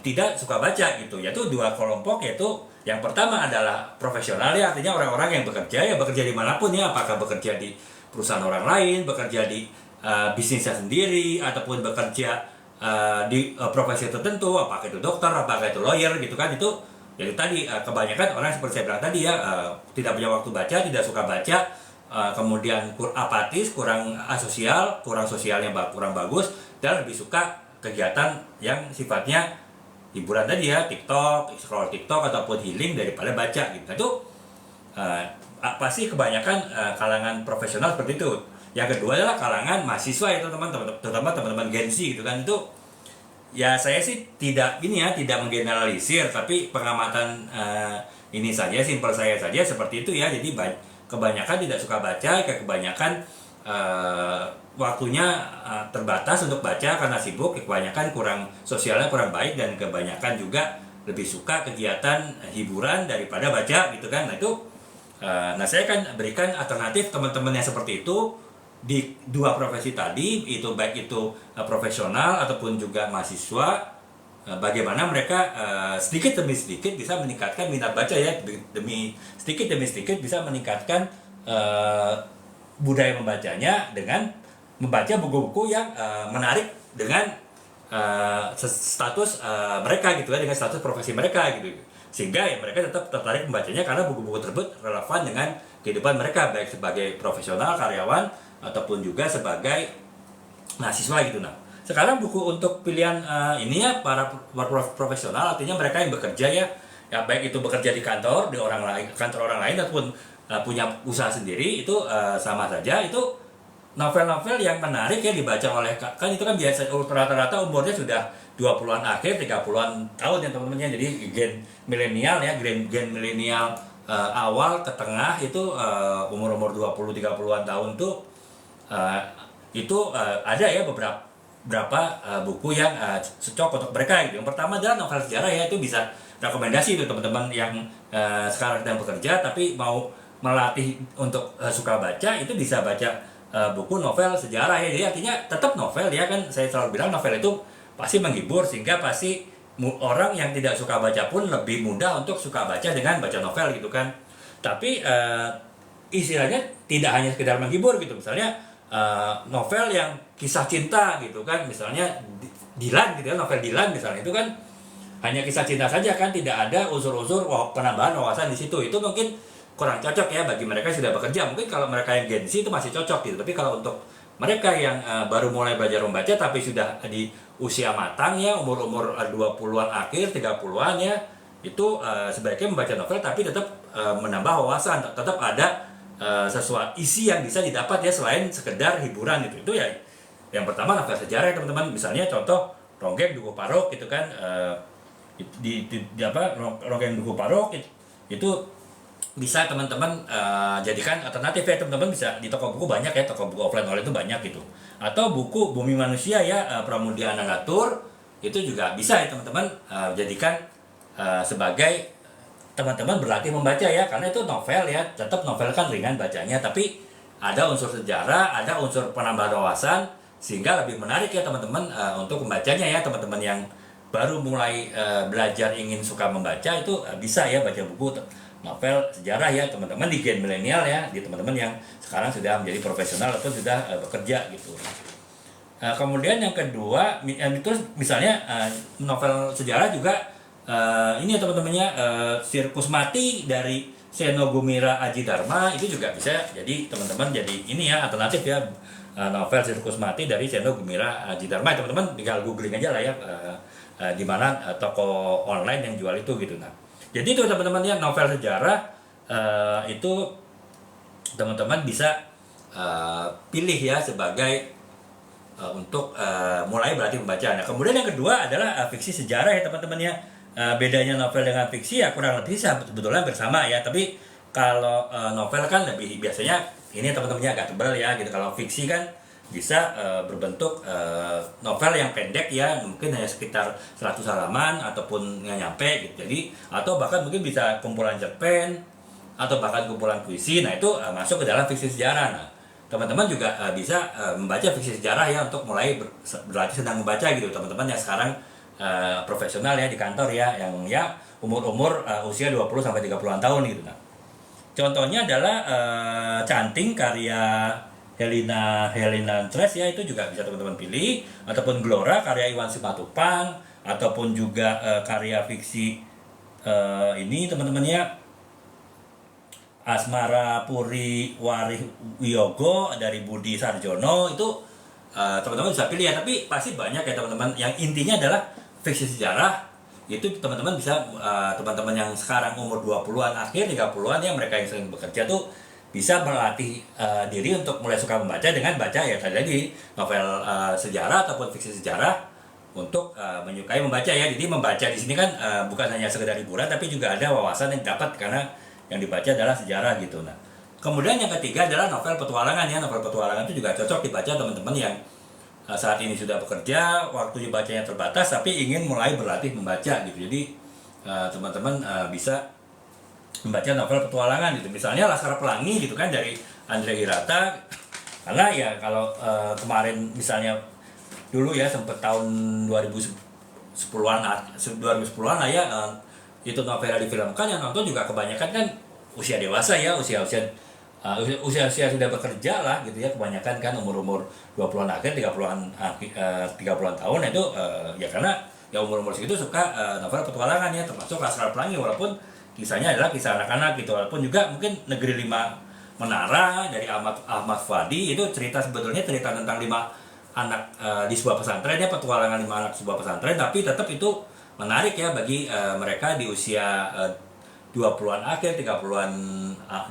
tidak suka baca gitu. Yaitu dua kelompok, yaitu yang pertama adalah profesional ya, artinya orang-orang yang bekerja dimanapun ya, apakah bekerja di perusahaan orang lain, bekerja di bisnisnya sendiri, ataupun bekerja di profesi tertentu, apakah itu dokter, apakah itu lawyer gitu kan. Itu jadi tadi kebanyakan orang seperti saya bilang tadi ya, tidak punya waktu baca, tidak suka baca, kemudian apatis, kurang asosial, kurang sosialnya kurang bagus, dan lebih suka kegiatan yang sifatnya hiburan tadi ya, TikTok, scroll TikTok ataupun healing daripada baca gitu. Itu pasti kebanyakan kalangan profesional seperti itu. Yang kedua adalah kalangan mahasiswa ya teman-teman, terutama teman-teman Gen Z gitu kan. Itu ya saya sih tidak menggeneralisir, tapi pengamatan ini saja, simpel saya saja seperti itu ya. Jadi kebanyakan tidak suka baca, kebanyakan waktunya terbatas untuk baca karena sibuk, kebanyakan sosialnya kurang baik, dan kebanyakan juga lebih suka kegiatan hiburan daripada baca gitu kan. Nah itu nah saya akan berikan alternatif teman-teman yang seperti itu di dua profesi tadi, itu baik itu profesional ataupun juga mahasiswa, bagaimana mereka sedikit demi sedikit bisa meningkatkan minat baca ya, sedikit demi sedikit bisa meningkatkan budaya membacanya dengan membaca buku-buku yang menarik dengan status mereka gitu ya, dengan status profesi mereka gitu, sehingga ya mereka tetap tertarik membacanya karena buku-buku tersebut relevan dengan kehidupan mereka, baik sebagai profesional, karyawan, ataupun juga sebagai mahasiswa gitu. Nah, sekarang buku untuk pilihan ini ya para profesional, artinya mereka yang bekerja ya, baik itu bekerja di kantor kantor orang lain ataupun punya usaha sendiri, itu sama saja. Itu novel-novel yang menarik ya dibaca oleh, kan itu kan biasa rata-rata umurnya sudah 20-an akhir, 30-an tahun ya teman-teman ya. Jadi gen milenial ya, gen milenial awal ke tengah itu umur 20-30-an tahun tuh itu ada ya beberapa buku yang cocok untuk mereka gitu. Yang pertama adalah novel sejarah ya, itu bisa rekomendasi itu teman-teman yang sekarang sedang bekerja tapi mau melatih untuk suka baca, itu bisa baca buku novel sejarah ya. Jadi artinya tetap novel ya, kan saya selalu bilang novel itu pasti menghibur, sehingga pasti orang yang tidak suka baca pun lebih mudah untuk suka baca dengan baca novel gitu kan. Tapi istilahnya tidak hanya sekedar menghibur gitu, misalnya novel yang kisah cinta gitu kan, misalnya Dilan gitu ya, novel Dilan misalnya, itu kan hanya kisah cinta saja kan, tidak ada unsur-unsur penambahan wawasan di situ. Itu mungkin kurang cocok ya bagi mereka yang sudah bekerja. Mungkin kalau mereka yang Gen Z itu masih cocok gitu, tapi kalau untuk mereka yang baru mulai belajar membaca tapi sudah di usia matang ya, umur-umur 20-an akhir, 30-an ya, itu sebaiknya membaca novel tapi tetap menambah wawasan, tetap ada sesuatu isi yang bisa didapat ya selain sekedar hiburan gitu. Itu ya yang pertama novel sejarah ya teman-teman, misalnya contoh Ronggeng Dukuh Parok gitu kan, Ronggeng Dukuh Parok itu bisa teman-teman jadikan alternatif ya teman-teman. Bisa di toko buku banyak ya, toko buku offline itu banyak gitu. Atau buku Bumi Manusia ya, Pramudia Anangatur, itu juga bisa ya teman-teman jadikan sebagai teman-teman berlatih membaca ya, karena itu novel ya, tetap novel kan ringan bacanya, tapi ada unsur sejarah, ada unsur penambahan wawasan, sehingga lebih menarik ya teman-teman untuk membacanya ya. Teman-teman yang baru mulai belajar ingin suka membaca itu bisa ya baca buku novel sejarah ya teman-teman di gen milenial ya, di teman-teman yang sekarang sudah menjadi profesional atau sudah bekerja gitu. Kemudian yang kedua itu misalnya novel sejarah juga ini ya teman-temannya, Sirkus Mati dari Seno Gumira Aji Dharma itu juga bisa jadi teman-teman jadi ini ya alternatif ya, novel Sirkus Mati dari Seno Gumira Aji Dharma. Teman-teman tinggal googling aja lah ya, di mana toko online yang jual itu gitu. Nah, jadi itu teman-teman ya, novel sejarah itu teman-teman bisa pilih ya sebagai untuk mulai berarti membaca. Nah, kemudian yang kedua adalah fiksi sejarah ya teman-teman ya. Bedanya novel dengan fiksi ya kurang lebih sebetulnya bersama ya, tapi kalau novel kan lebih biasanya ini teman-temannya agak tebal ya gitu. Kalau fiksi kan bisa berbentuk novel yang pendek ya, mungkin hanya sekitar 100 halaman ataupun nggak nyampe gitu. Jadi atau bahkan mungkin bisa kumpulan cerpen atau bahkan kumpulan puisi. Nah, itu masuk ke dalam fiksi sejarah. Nah, teman-teman juga bisa membaca fiksi sejarah ya untuk mulai berlatih sedang membaca gitu teman-teman yang sekarang profesional ya di kantor ya, yang ya umur-umur usia 20 sampai 30-an tahun gitu. Nah, contohnya adalah Canting karya Helena Tres ya, itu juga bisa teman-teman pilih, ataupun Glora karya Iwan Simatupang, ataupun juga karya fiksi ini teman-teman ya, Asmara Puri Warih Wiyogo dari Budi Sarjono. Itu teman-teman bisa pilih ya, tapi pasti banyak ya teman-teman. Yang intinya adalah fiksi sejarah itu teman-teman bisa teman-teman yang sekarang umur 20-an akhir 30-an ya, mereka yang sering bekerja tuh bisa melatih diri untuk mulai suka membaca dengan baca ya tadi lagi novel sejarah ataupun fiksi sejarah untuk menyukai membaca ya. Jadi membaca di sini kan bukan hanya sekedar hiburan, tapi juga ada wawasan yang dapat karena yang dibaca adalah sejarah gitu. Nah, kemudian yang ketiga adalah novel petualangan ya. Novel petualangan itu juga cocok dibaca teman-teman yang saat ini sudah bekerja, waktu dibacanya terbatas tapi ingin mulai berlatih membaca gitu. Jadi teman-teman bisa membaca novel petualangan gitu. Misalnya Laskar Pelangi gitu kan dari Andre Hirata. Karena ya kalau kemarin misalnya dulu ya sempat tahun 2010-an lah ya, itu novel difilmkan, yang nonton juga kebanyakan kan usia dewasa ya, usia sudah bekerja lah gitu ya, kebanyakan kan umur 20-an akhir 30-an tahun itu ya karena ya umur segitu suka novel petualangan ya, termasuk Laskar Pelangi, walaupun kisahnya adalah kisah anak-anak gitu, walaupun juga mungkin Negeri Lima Menara dari Ahmad Fuadi itu sebetulnya cerita tentang 5 anak di sebuah pesantren ya, petualangan 5 anak sebuah pesantren, tapi tetap itu menarik ya bagi mereka di usia 20-an akhir, 30-an,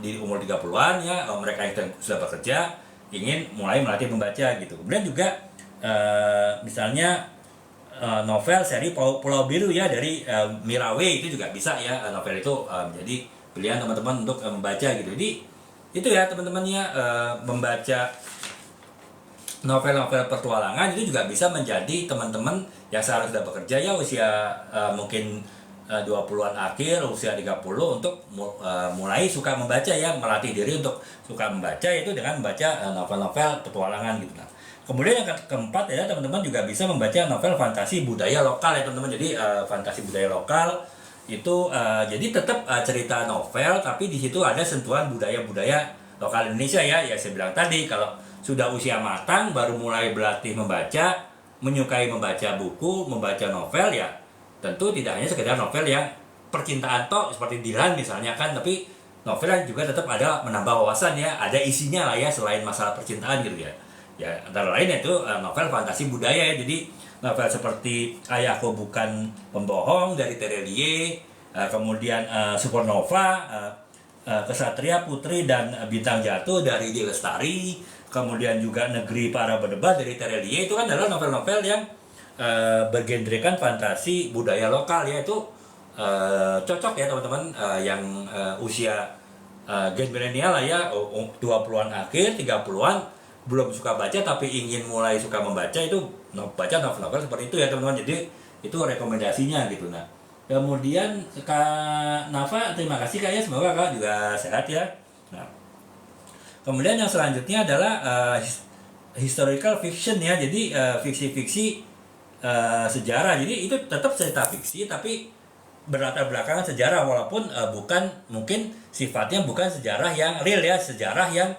di umur 30-an ya, mereka yang sudah bekerja ingin mulai melatih membaca gitu. Kemudian juga misalnya novel seri Pulau Biru ya dari Mirawe, itu juga bisa ya, novel itu menjadi pilihan teman-teman untuk membaca gitu. Jadi itu ya teman-teman ya, membaca novel-novel petualangan itu juga bisa menjadi teman-teman yang sekarang sudah bekerja ya, usia mungkin 20-an akhir, usia 30 untuk mulai suka membaca ya, melatih diri untuk suka membaca itu dengan membaca novel-novel petualangan gitu. Nah, kemudian yang keempat ya teman-teman juga bisa membaca novel fantasi budaya lokal ya teman-teman. Jadi fantasi budaya lokal itu jadi tetap cerita novel, tapi di situ ada sentuhan budaya-budaya lokal Indonesia ya. Ya saya bilang tadi, kalau sudah usia matang baru mulai berlatih membaca, menyukai membaca buku, membaca novel ya, tentu tidak hanya sekedar novel yang percintaan toh seperti Dilan misalnya kan, tapi novel yang juga tetap ada menambah wawasan ya, ada isinya lah ya selain masalah percintaan gitu ya. Ya antara lain itu novel fantasi budaya ya. Jadi novel seperti Ayahku Bukan Pembohong dari Terelie, kemudian Supernova, Kesatria Putri dan Bintang Jatuh dari Di Lestari, kemudian juga Negeri Para Berdebat dari Terelie, itu kan adalah novel-novel yang bergenrekan fantasi budaya lokal ya. Itu cocok ya teman-teman yang usia gen milenial lah ya, 20-an akhir 30-an belum suka baca tapi ingin mulai suka membaca, itu baca novel-novel seperti itu ya teman-teman. Jadi itu rekomendasinya gitu. Nah, kemudian Kak Nafa, terima kasih Kak ya, semoga Kak juga sehat ya. Nah, kemudian yang selanjutnya adalah historical fiction ya. Jadi fiksi-fiksi sejarah. Jadi itu tetap cerita fiksi tapi berlatar belakangan sejarah, walaupun bukan, mungkin sifatnya bukan sejarah yang real ya, sejarah yang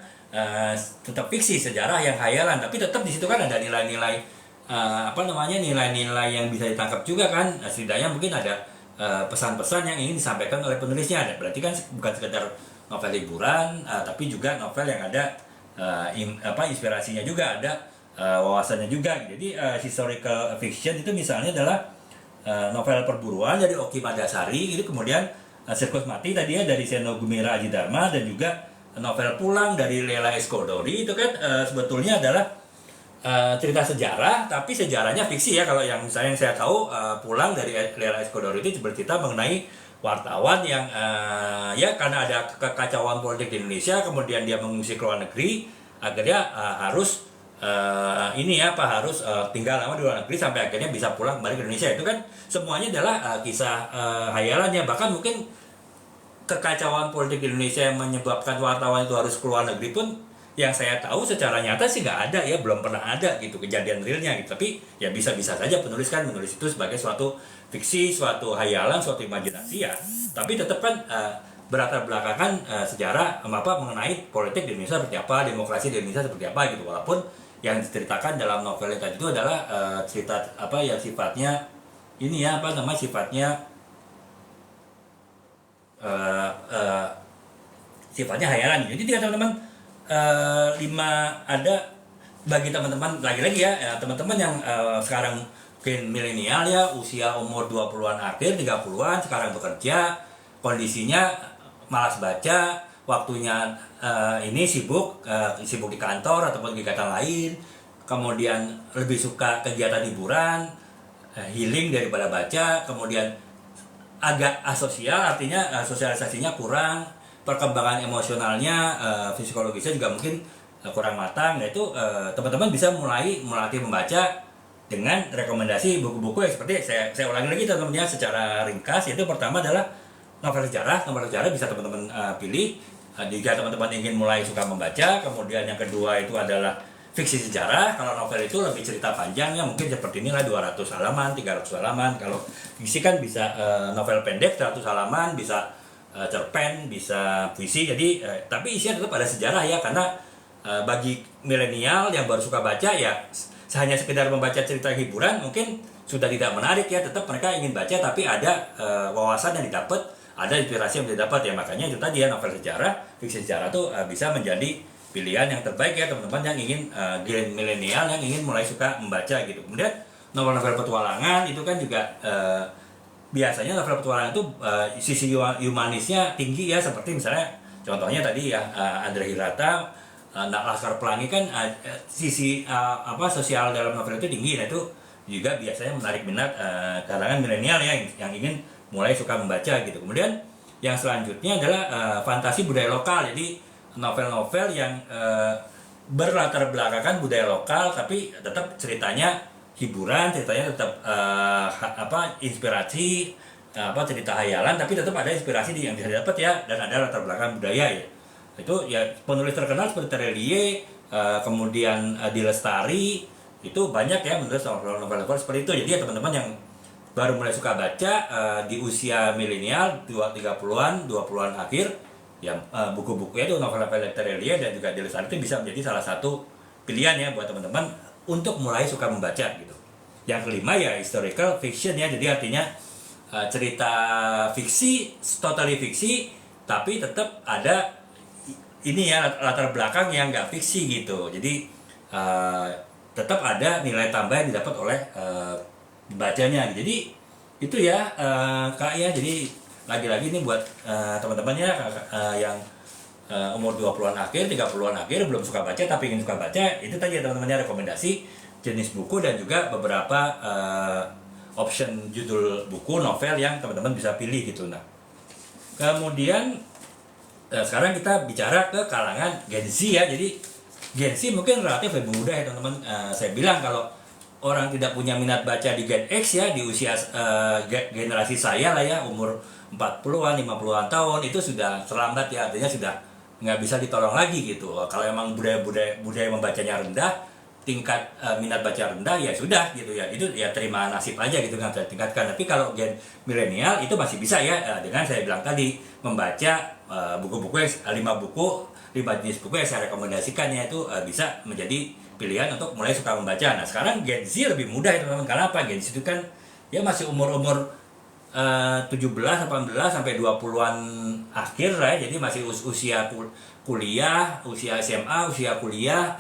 tetap fiksi, sejarah yang khayalan, tapi tetap di situ kan ada nilai-nilai nilai-nilai yang bisa ditangkap juga kan. Setidaknya mungkin ada pesan-pesan yang ingin disampaikan oleh penulisnya. Dan berarti kan bukan sekedar novel hiburan, tapi juga novel yang ada inspirasinya juga, ada wawasannya juga. Jadi historical fiction itu misalnya adalah novel perburuan dari Oki Madasari, itu kemudian Sirkus Mati tadi ya dari Seno Gumira Aji Dharma, dan juga novel Pulang dari Lela Escodori. Itu kan sebetulnya adalah cerita sejarah, tapi sejarahnya fiksi ya. Kalau yang saya tahu, Pulang dari Lela Escodori itu bercerita mengenai wartawan yang ya karena ada kekacauan politik di Indonesia, kemudian dia mengungsi ke luar negeri, akhirnya harus tinggal lama di luar negeri sampai akhirnya bisa pulang kembali ke Indonesia. Itu kan semuanya adalah kisah hayalannya. Bahkan mungkin kekacauan politik di Indonesia yang menyebabkan wartawan itu harus keluar negeri pun, yang saya tahu secara nyata sih nggak ada ya, belum pernah ada gitu kejadian realnya gitu. Tapi ya bisa-bisa saja penulis itu sebagai suatu fiksi, suatu hayalan, suatu imajinasi ya. Tapi tetap kan berlatar belakangkan sejarah mengenai politik di Indonesia seperti apa, demokrasi di Indonesia seperti apa gitu. Walaupun yang diceritakan dalam novel tadi itu adalah cerita sifatnya sifatnya hayalan. Jadi ya teman-teman, ada bagi teman-teman lagi-lagi ya, teman-teman yang sekarang mungkin milenial ya, usia umur 20-an akhir 30-an, sekarang bekerja, kondisinya malas baca, waktunya ini sibuk di kantor ataupun kegiatan lain, kemudian lebih suka kegiatan hiburan, healing daripada baca, kemudian agak asosial, artinya sosialisasinya kurang, perkembangan emosionalnya, psikologisnya juga mungkin kurang matang. Yaitu teman-teman bisa mulai melatih membaca dengan rekomendasi buku-buku yang seperti saya ulangi lagi teman-teman ya, secara ringkas. Yaitu pertama adalah novel sejarah bisa teman-teman pilih jika teman-teman ingin mulai suka membaca. Kemudian yang kedua itu adalah fiksi sejarah. Kalau novel itu lebih cerita panjangnya, mungkin seperti inilah 200 halaman, 300 halaman. Kalau fiksi kan bisa novel pendek 100 halaman, bisa cerpen, bisa puisi. Jadi tapi isinya tetap ada sejarah ya, karena bagi milenial yang baru suka baca ya, hanya sekedar membaca cerita hiburan mungkin sudah tidak menarik ya. Tetap mereka ingin baca, tapi ada wawasan yang didapat, ada inspirasi yang didapat ya. Makanya itu tadi ya, novel sejarah, fiksi sejarah tuh bisa menjadi pilihan yang terbaik ya teman-teman yang ingin gen milenial yang ingin mulai suka membaca gitu. Kemudian novel-novel petualangan itu kan juga biasanya novel petualangan itu sisi humanisnya tinggi ya, seperti misalnya contohnya tadi ya Andra Hirata, Laskar Pelangi kan sisi sosial dalam novel itu tinggi. Nah itu juga biasanya menarik minat kalangan milenial ya yang ingin mulai suka membaca gitu. Kemudian yang selanjutnya adalah fantasi budaya lokal. Jadi novel-novel yang berlatar belakangkan budaya lokal, tapi tetap ceritanya hiburan, ceritanya tetap inspirasi, cerita hayalan, tapi tetap ada inspirasi yang bisa didapat ya, dan ada latar belakang budaya ya. Itu ya penulis terkenal seperti Terelie, kemudian Adi Lestari, itu banyak ya menulis novel-novel seperti itu. Jadi ya teman-teman yang baru mulai suka baca di usia milenial 30-an, 20-an akhir, ya buku-bukunya itu novel-novel Terelie dan juga Adi Lestari itu bisa menjadi salah satu pilihan ya buat teman-teman untuk mulai suka membaca gitu. Yang kelima ya historical fiction ya, jadi artinya cerita fiksi, totally fiksi, tapi tetap ada ini ya latar belakang yang nggak fiksi gitu. Jadi tetap ada nilai tambah yang didapat oleh pembacanya. Jadi itu ya Kak ya. Jadi lagi-lagi ini buat teman-teman ya yang umur 20-an akhir, 30-an akhir belum suka baca tapi ingin suka baca, itu tadi ya teman-temannya rekomendasi jenis buku dan juga beberapa option judul buku novel yang teman-teman bisa pilih gitu. Nah, kemudian sekarang kita bicara ke kalangan Gen Z ya. Jadi Gen Z mungkin relatif lebih mudah ya teman-teman. Saya bilang kalau orang tidak punya minat baca di Gen X ya, di usia generasi saya lah ya, umur 40-an, 50-an tahun, itu sudah terlambat ya, artinya sudah nggak bisa ditolong lagi gitu. Kalau emang budaya membacanya rendah, tingkat minat baca rendah, ya sudah gitu ya, itu ya terima nasib aja gitu, nggak bisa tingkatkan. Tapi kalau gen milenial itu masih bisa ya, dengan saya bilang tadi, membaca buku-buku 5 jenis buku yang saya rekomendasikan ya, itu bisa menjadi pilihan untuk mulai suka membaca. Nah sekarang Gen Z lebih mudah ya teman-teman. Karena apa? Gen Z itu kan ya masih umur-umur 17, 18 sampai 20-an akhir lah ya. Jadi masih usia kuliah, usia SMA, usia kuliah,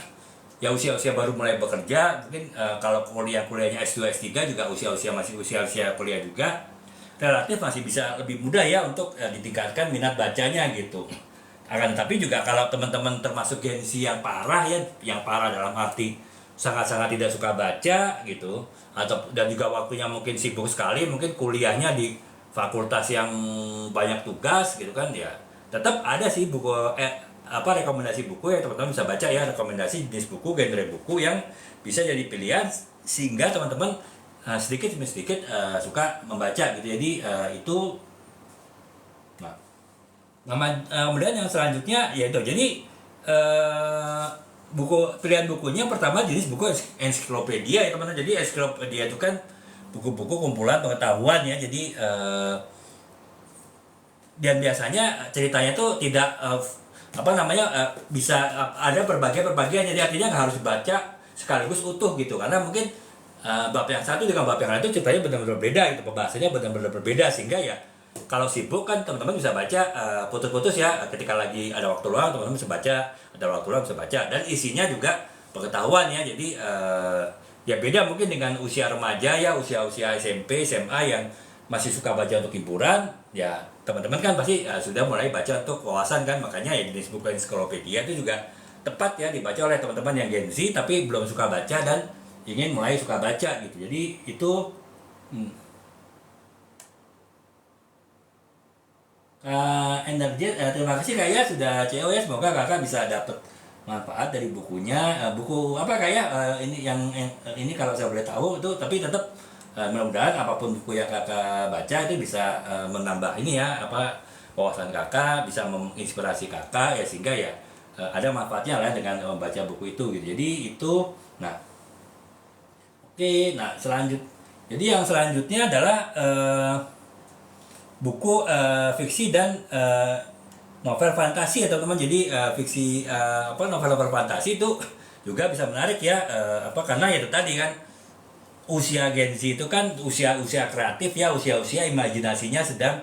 ya usia-usia baru mulai bekerja. Mungkin kalau kuliahnya S2, S3 juga masih usia kuliah juga, relatif masih bisa lebih mudah ya untuk ditingkatkan minat bacanya gitu. Akan tapi juga kalau teman-teman termasuk Gen Z yang parah ya, yang parah dalam arti sangat-sangat tidak suka baca gitu, atau dan juga waktunya mungkin sibuk sekali, mungkin kuliahnya di fakultas yang banyak tugas gitu kan ya, tetap ada sih buku rekomendasi buku yang teman-teman bisa baca ya, rekomendasi jenis buku, genre buku yang bisa jadi pilihan sehingga teman-teman sedikit demi sedikit suka membaca gitu. Jadi itu kemudian yang selanjutnya yaitu jadi pilihan bukunya pertama jenis buku ensiklopedia ya teman-teman. Jadi ensiklopedia itu kan buku-buku kumpulan pengetahuan ya. Jadi dan biasanya ceritanya tuh tidak bisa ada berbagai-bagian, jadi artinya nggak harus dibaca sekaligus utuh gitu, karena mungkin bab yang satu dengan bab yang lain itu ceritanya benar-benar berbeda gitu, pembahasannya benar-benar berbeda, sehingga ya kalau sibuk kan teman-teman bisa baca putus-putus ya, ketika lagi ada waktu luang teman-teman bisa baca, ada waktu luang bisa baca, dan isinya juga pengetahuan ya. Jadi ya beda mungkin dengan usia remaja ya, usia SMP, SMA yang masih suka baca untuk hiburan ya, teman-teman kan pasti sudah mulai baca untuk wawasan kan, makanya ya jenis buku ensiklopedia itu juga tepat ya dibaca oleh teman-teman yang Gen Z tapi belum suka baca dan ingin mulai suka baca gitu. Jadi itu energi. Terima kasih Kak ya sudah CO ya, semoga Kakak bisa dapat manfaat dari bukunya. Buku apa Kak ya, ini yang ini kalau saya boleh tahu itu, tapi tetap mudah-mudahan apapun buku yang Kakak baca itu bisa menambah ini ya wawasan Kakak, bisa menginspirasi Kakak ya, sehingga ya ada manfaatnya lah dengan membaca buku itu gitu. Jadi itu jadi yang selanjutnya adalah buku fiksi dan novel fantasi ya teman-teman. Jadi fiksi novel-novel fantasi itu juga bisa menarik ya, karena ya itu tadi kan usia Gen Z itu kan usia kreatif ya, usia imajinasinya sedang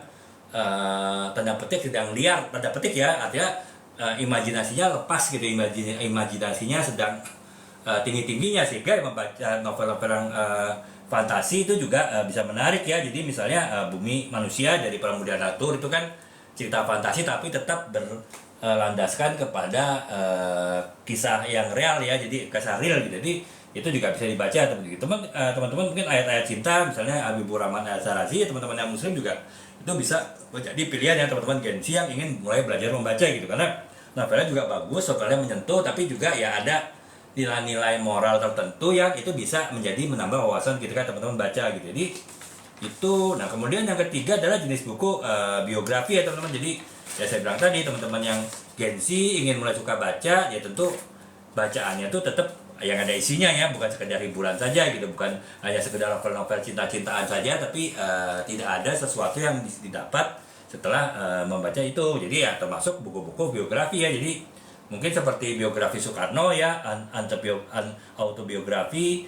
tanda petik sedang liar, tanda petik ya, artinya imajinasinya lepas gitu, imajinasinya sedang tinggi-tingginya, sehingga membaca novel-novel yang fantasi itu juga bisa menarik ya. Jadi misalnya Bumi Manusia dari Pramudia Natur itu kan cerita fantasi tapi tetap berlandaskan kepada kisah yang real ya, jadi kisah real gitu. Jadi itu juga bisa dibaca teman-teman. Mungkin ayat-ayat cinta misalnya Habibur Rahman Al-Shirazi, teman-teman yang muslim juga itu bisa menjadi pilihan ya teman-teman Gen Z yang ingin mulai belajar membaca gitu, karena novelnya juga bagus, novelnya menyentuh, tapi juga ya ada nilai-nilai moral tertentu yang itu bisa menambah wawasan ketika teman-teman baca gitu. Jadi itu. Nah kemudian yang ketiga adalah jenis buku biografi ya teman-teman. Jadi ya saya bilang tadi, teman-teman yang Gen Z ingin mulai suka baca ya tentu bacaannya tuh tetap yang ada isinya ya, bukan sekedar hiburan saja gitu, bukan hanya sekedar novel-novel cinta-cintaan saja, tapi tidak ada sesuatu yang didapat setelah membaca itu. Jadi ya termasuk buku-buku biografi ya. Jadi mungkin seperti biografi Soekarno ya, autobiografi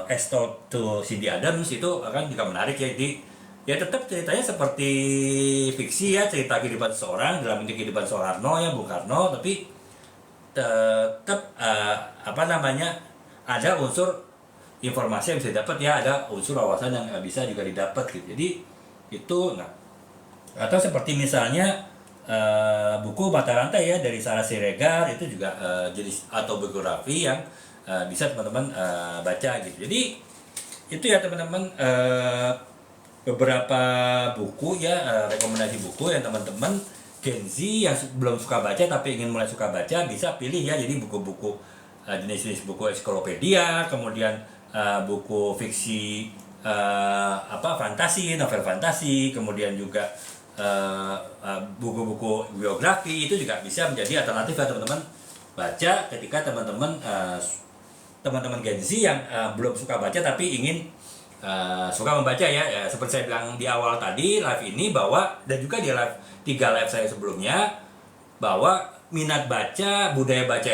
As Told to Cindy Adams, itu akan juga menarik ya. Jadi ya tetap ceritanya seperti fiksi ya, cerita kehidupan seseorang dalam bentuk kehidupan Soekarno ya, Bung Karno, tapi tetap ada unsur informasi yang bisa didapat ya, ada unsur wawasan yang bisa juga didapat gitu. Jadi itu atau seperti misalnya buku Mata Rantai ya dari Sarah Siregar, itu juga jenis autobiografi yang bisa teman-teman baca gitu. Jadi itu ya teman-teman beberapa buku ya, rekomendasi buku yang teman-teman Gen Z yang belum suka baca tapi ingin mulai suka baca bisa pilih ya. Jadi buku-buku jenis-jenis buku ensiklopedia, kemudian buku fiksi fantasi, novel fantasi, kemudian juga buku-buku biografi, itu juga bisa menjadi alternatif ya teman-teman baca ketika teman-teman Gen Z yang belum suka baca tapi ingin suka membaca ya. Seperti saya bilang di awal tadi live ini, bahwa dan juga di 3 live saya sebelumnya, bahwa minat baca, budaya baca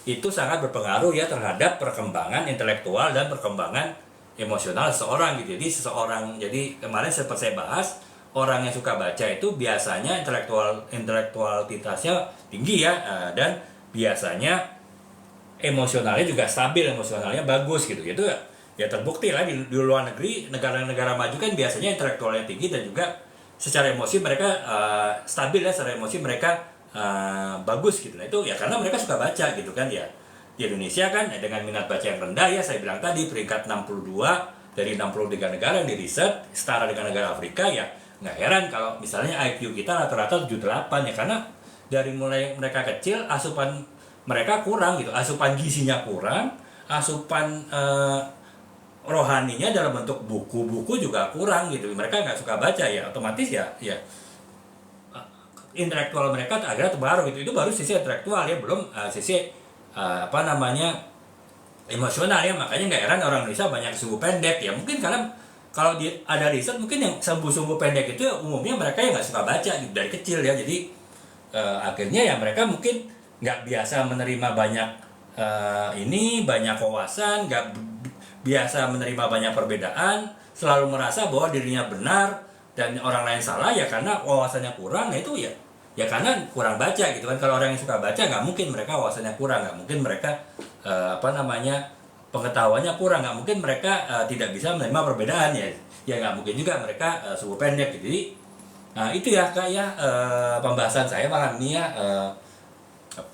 itu sangat berpengaruh ya terhadap perkembangan intelektual dan perkembangan emosional seseorang gitu. Jadi kemarin sempat saya bahas, orang yang suka baca itu biasanya intelektualitasnya tinggi ya, dan biasanya emosionalnya juga stabil, emosionalnya bagus gitu. Itu ya terbukti lah di luar negeri, negara-negara maju kan biasanya intelektualnya tinggi dan juga secara emosi mereka stabil ya, secara emosi mereka bagus gitu. Nah itu ya karena mereka suka baca gitu kan ya. Di Indonesia kan dengan minat baca yang rendah ya, saya bilang tadi peringkat 62 dari 63 negara yang di riset, setara dengan negara Afrika ya. Nggak heran kalau misalnya IQ kita rata-rata 78 ya, karena dari mulai mereka kecil asupan mereka kurang gitu, asupan gizinya kurang, asupan rohaninya dalam bentuk buku-buku juga kurang gitu. Mereka nggak suka baca ya, otomatis ya intelektual mereka agak terbaru gitu. Itu baru sisi intelektual ya, belum sisi emosional ya. Makanya nggak heran orang Indonesia banyak sumbu pendek ya, mungkin karena kalau ada riset mungkin yang sumbu pendek itu ya, umumnya mereka yang nggak suka baca gitu, dari kecil ya. Jadi akhirnya ya mereka mungkin nggak biasa menerima banyak banyak wawasan, nggak biasa menerima banyak perbedaan, selalu merasa bahwa dirinya benar dan orang lain salah ya karena wawasannya kurang. Nah itu ya karena kurang baca gitu kan. Kalau orang yang suka baca nggak mungkin mereka wawasannya kurang, nggak mungkin mereka pengetahuannya kurang, nggak mungkin mereka tidak bisa menerima perbedaan ya nggak mungkin juga mereka sumbu pendek gitu. Jadi itu ya Kak ya, pembahasan saya malam ini ya,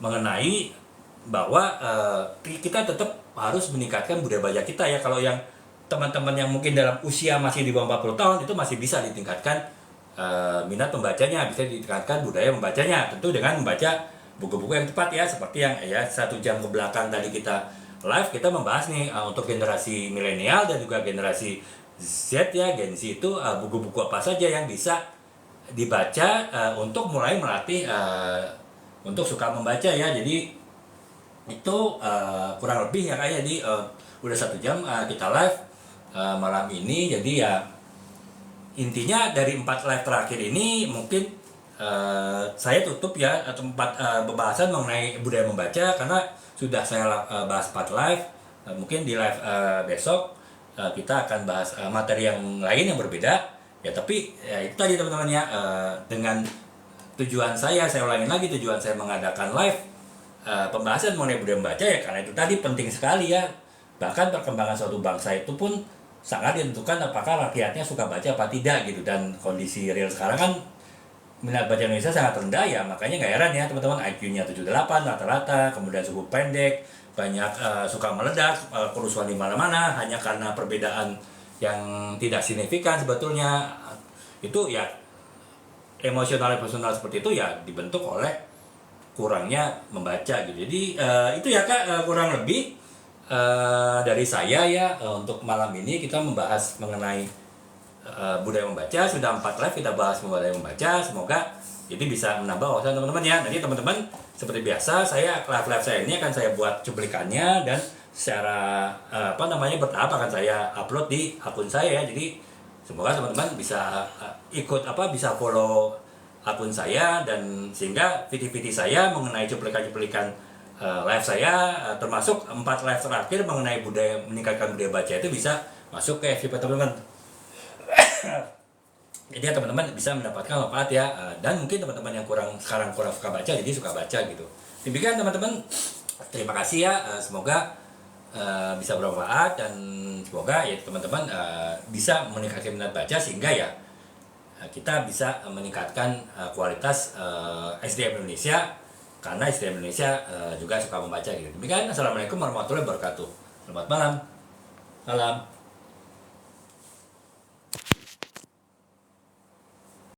mengenai bahwa kita tetap harus meningkatkan budaya baca kita ya. Kalau yang teman-teman yang mungkin dalam usia masih di bawah 40 tahun itu masih bisa ditingkatkan minat membacanya, bisa ditingkatkan budaya membacanya, tentu dengan membaca buku-buku yang tepat ya, seperti yang 1 jam ke belakang tadi kita live, kita membahas nih untuk generasi milenial dan juga generasi Z ya, Gen Z itu buku-buku apa saja yang bisa dibaca untuk mulai melatih untuk suka membaca ya. Jadi itu kurang lebih ya kayak di udah 1 jam kita live malam ini. Jadi ya intinya dari 4 live terakhir ini mungkin saya tutup ya tempat pembahasan mengenai budaya membaca, karena sudah saya bahas 4 live. Mungkin di live besok kita akan bahas materi yang lain yang berbeda ya. Tapi ya itu tadi teman-teman ya, dengan tujuan saya ulangin lagi, tujuan saya mengadakan live pembahasan mengenai budaya membaca ya karena itu tadi penting sekali ya. Bahkan perkembangan suatu bangsa itu pun sangat ditentukan apakah rakyatnya suka baca apa tidak gitu. Dan kondisi real sekarang kan minat baca Indonesia sangat rendah ya, makanya nggak heran ya teman-teman, IQ-nya 78 rata-rata, kemudian sumbu pendek, banyak suka meledak, kerusuhan di mana-mana hanya karena perbedaan yang tidak signifikan sebetulnya. Itu ya emosional seperti itu ya dibentuk oleh kurangnya membaca gitu. Jadi itu ya Kak, kurang lebih dari saya ya untuk malam ini kita membahas mengenai budaya membaca. Sudah 4 live kita bahas budaya membaca, semoga ini bisa menambah wawasan teman-teman ya. Nanti teman-teman seperti biasa saya live saya ini akan saya buat cuplikannya dan secara bertahap akan saya upload di akun saya ya. Jadi semoga teman-teman bisa bisa follow akun saya, dan sehingga video-video saya mengenai cuplikan-cuplikan live saya termasuk 4 live terakhir mengenai meningkatkan budaya baca itu bisa masuk ke FYP teman-teman. Jadi teman-teman bisa mendapatkan manfaat ya, dan mungkin teman-teman yang sekarang kurang suka baca jadi suka baca gitu. Demikian teman-teman, terima kasih ya, semoga bisa bermanfaat dan semoga ya teman-teman bisa meningkatkan minat baca sehingga ya kita bisa meningkatkan kualitas SDM Indonesia, karena SDM Indonesia juga suka membaca gitu. Demikian, assalamualaikum warahmatullahi wabarakatuh. Selamat malam.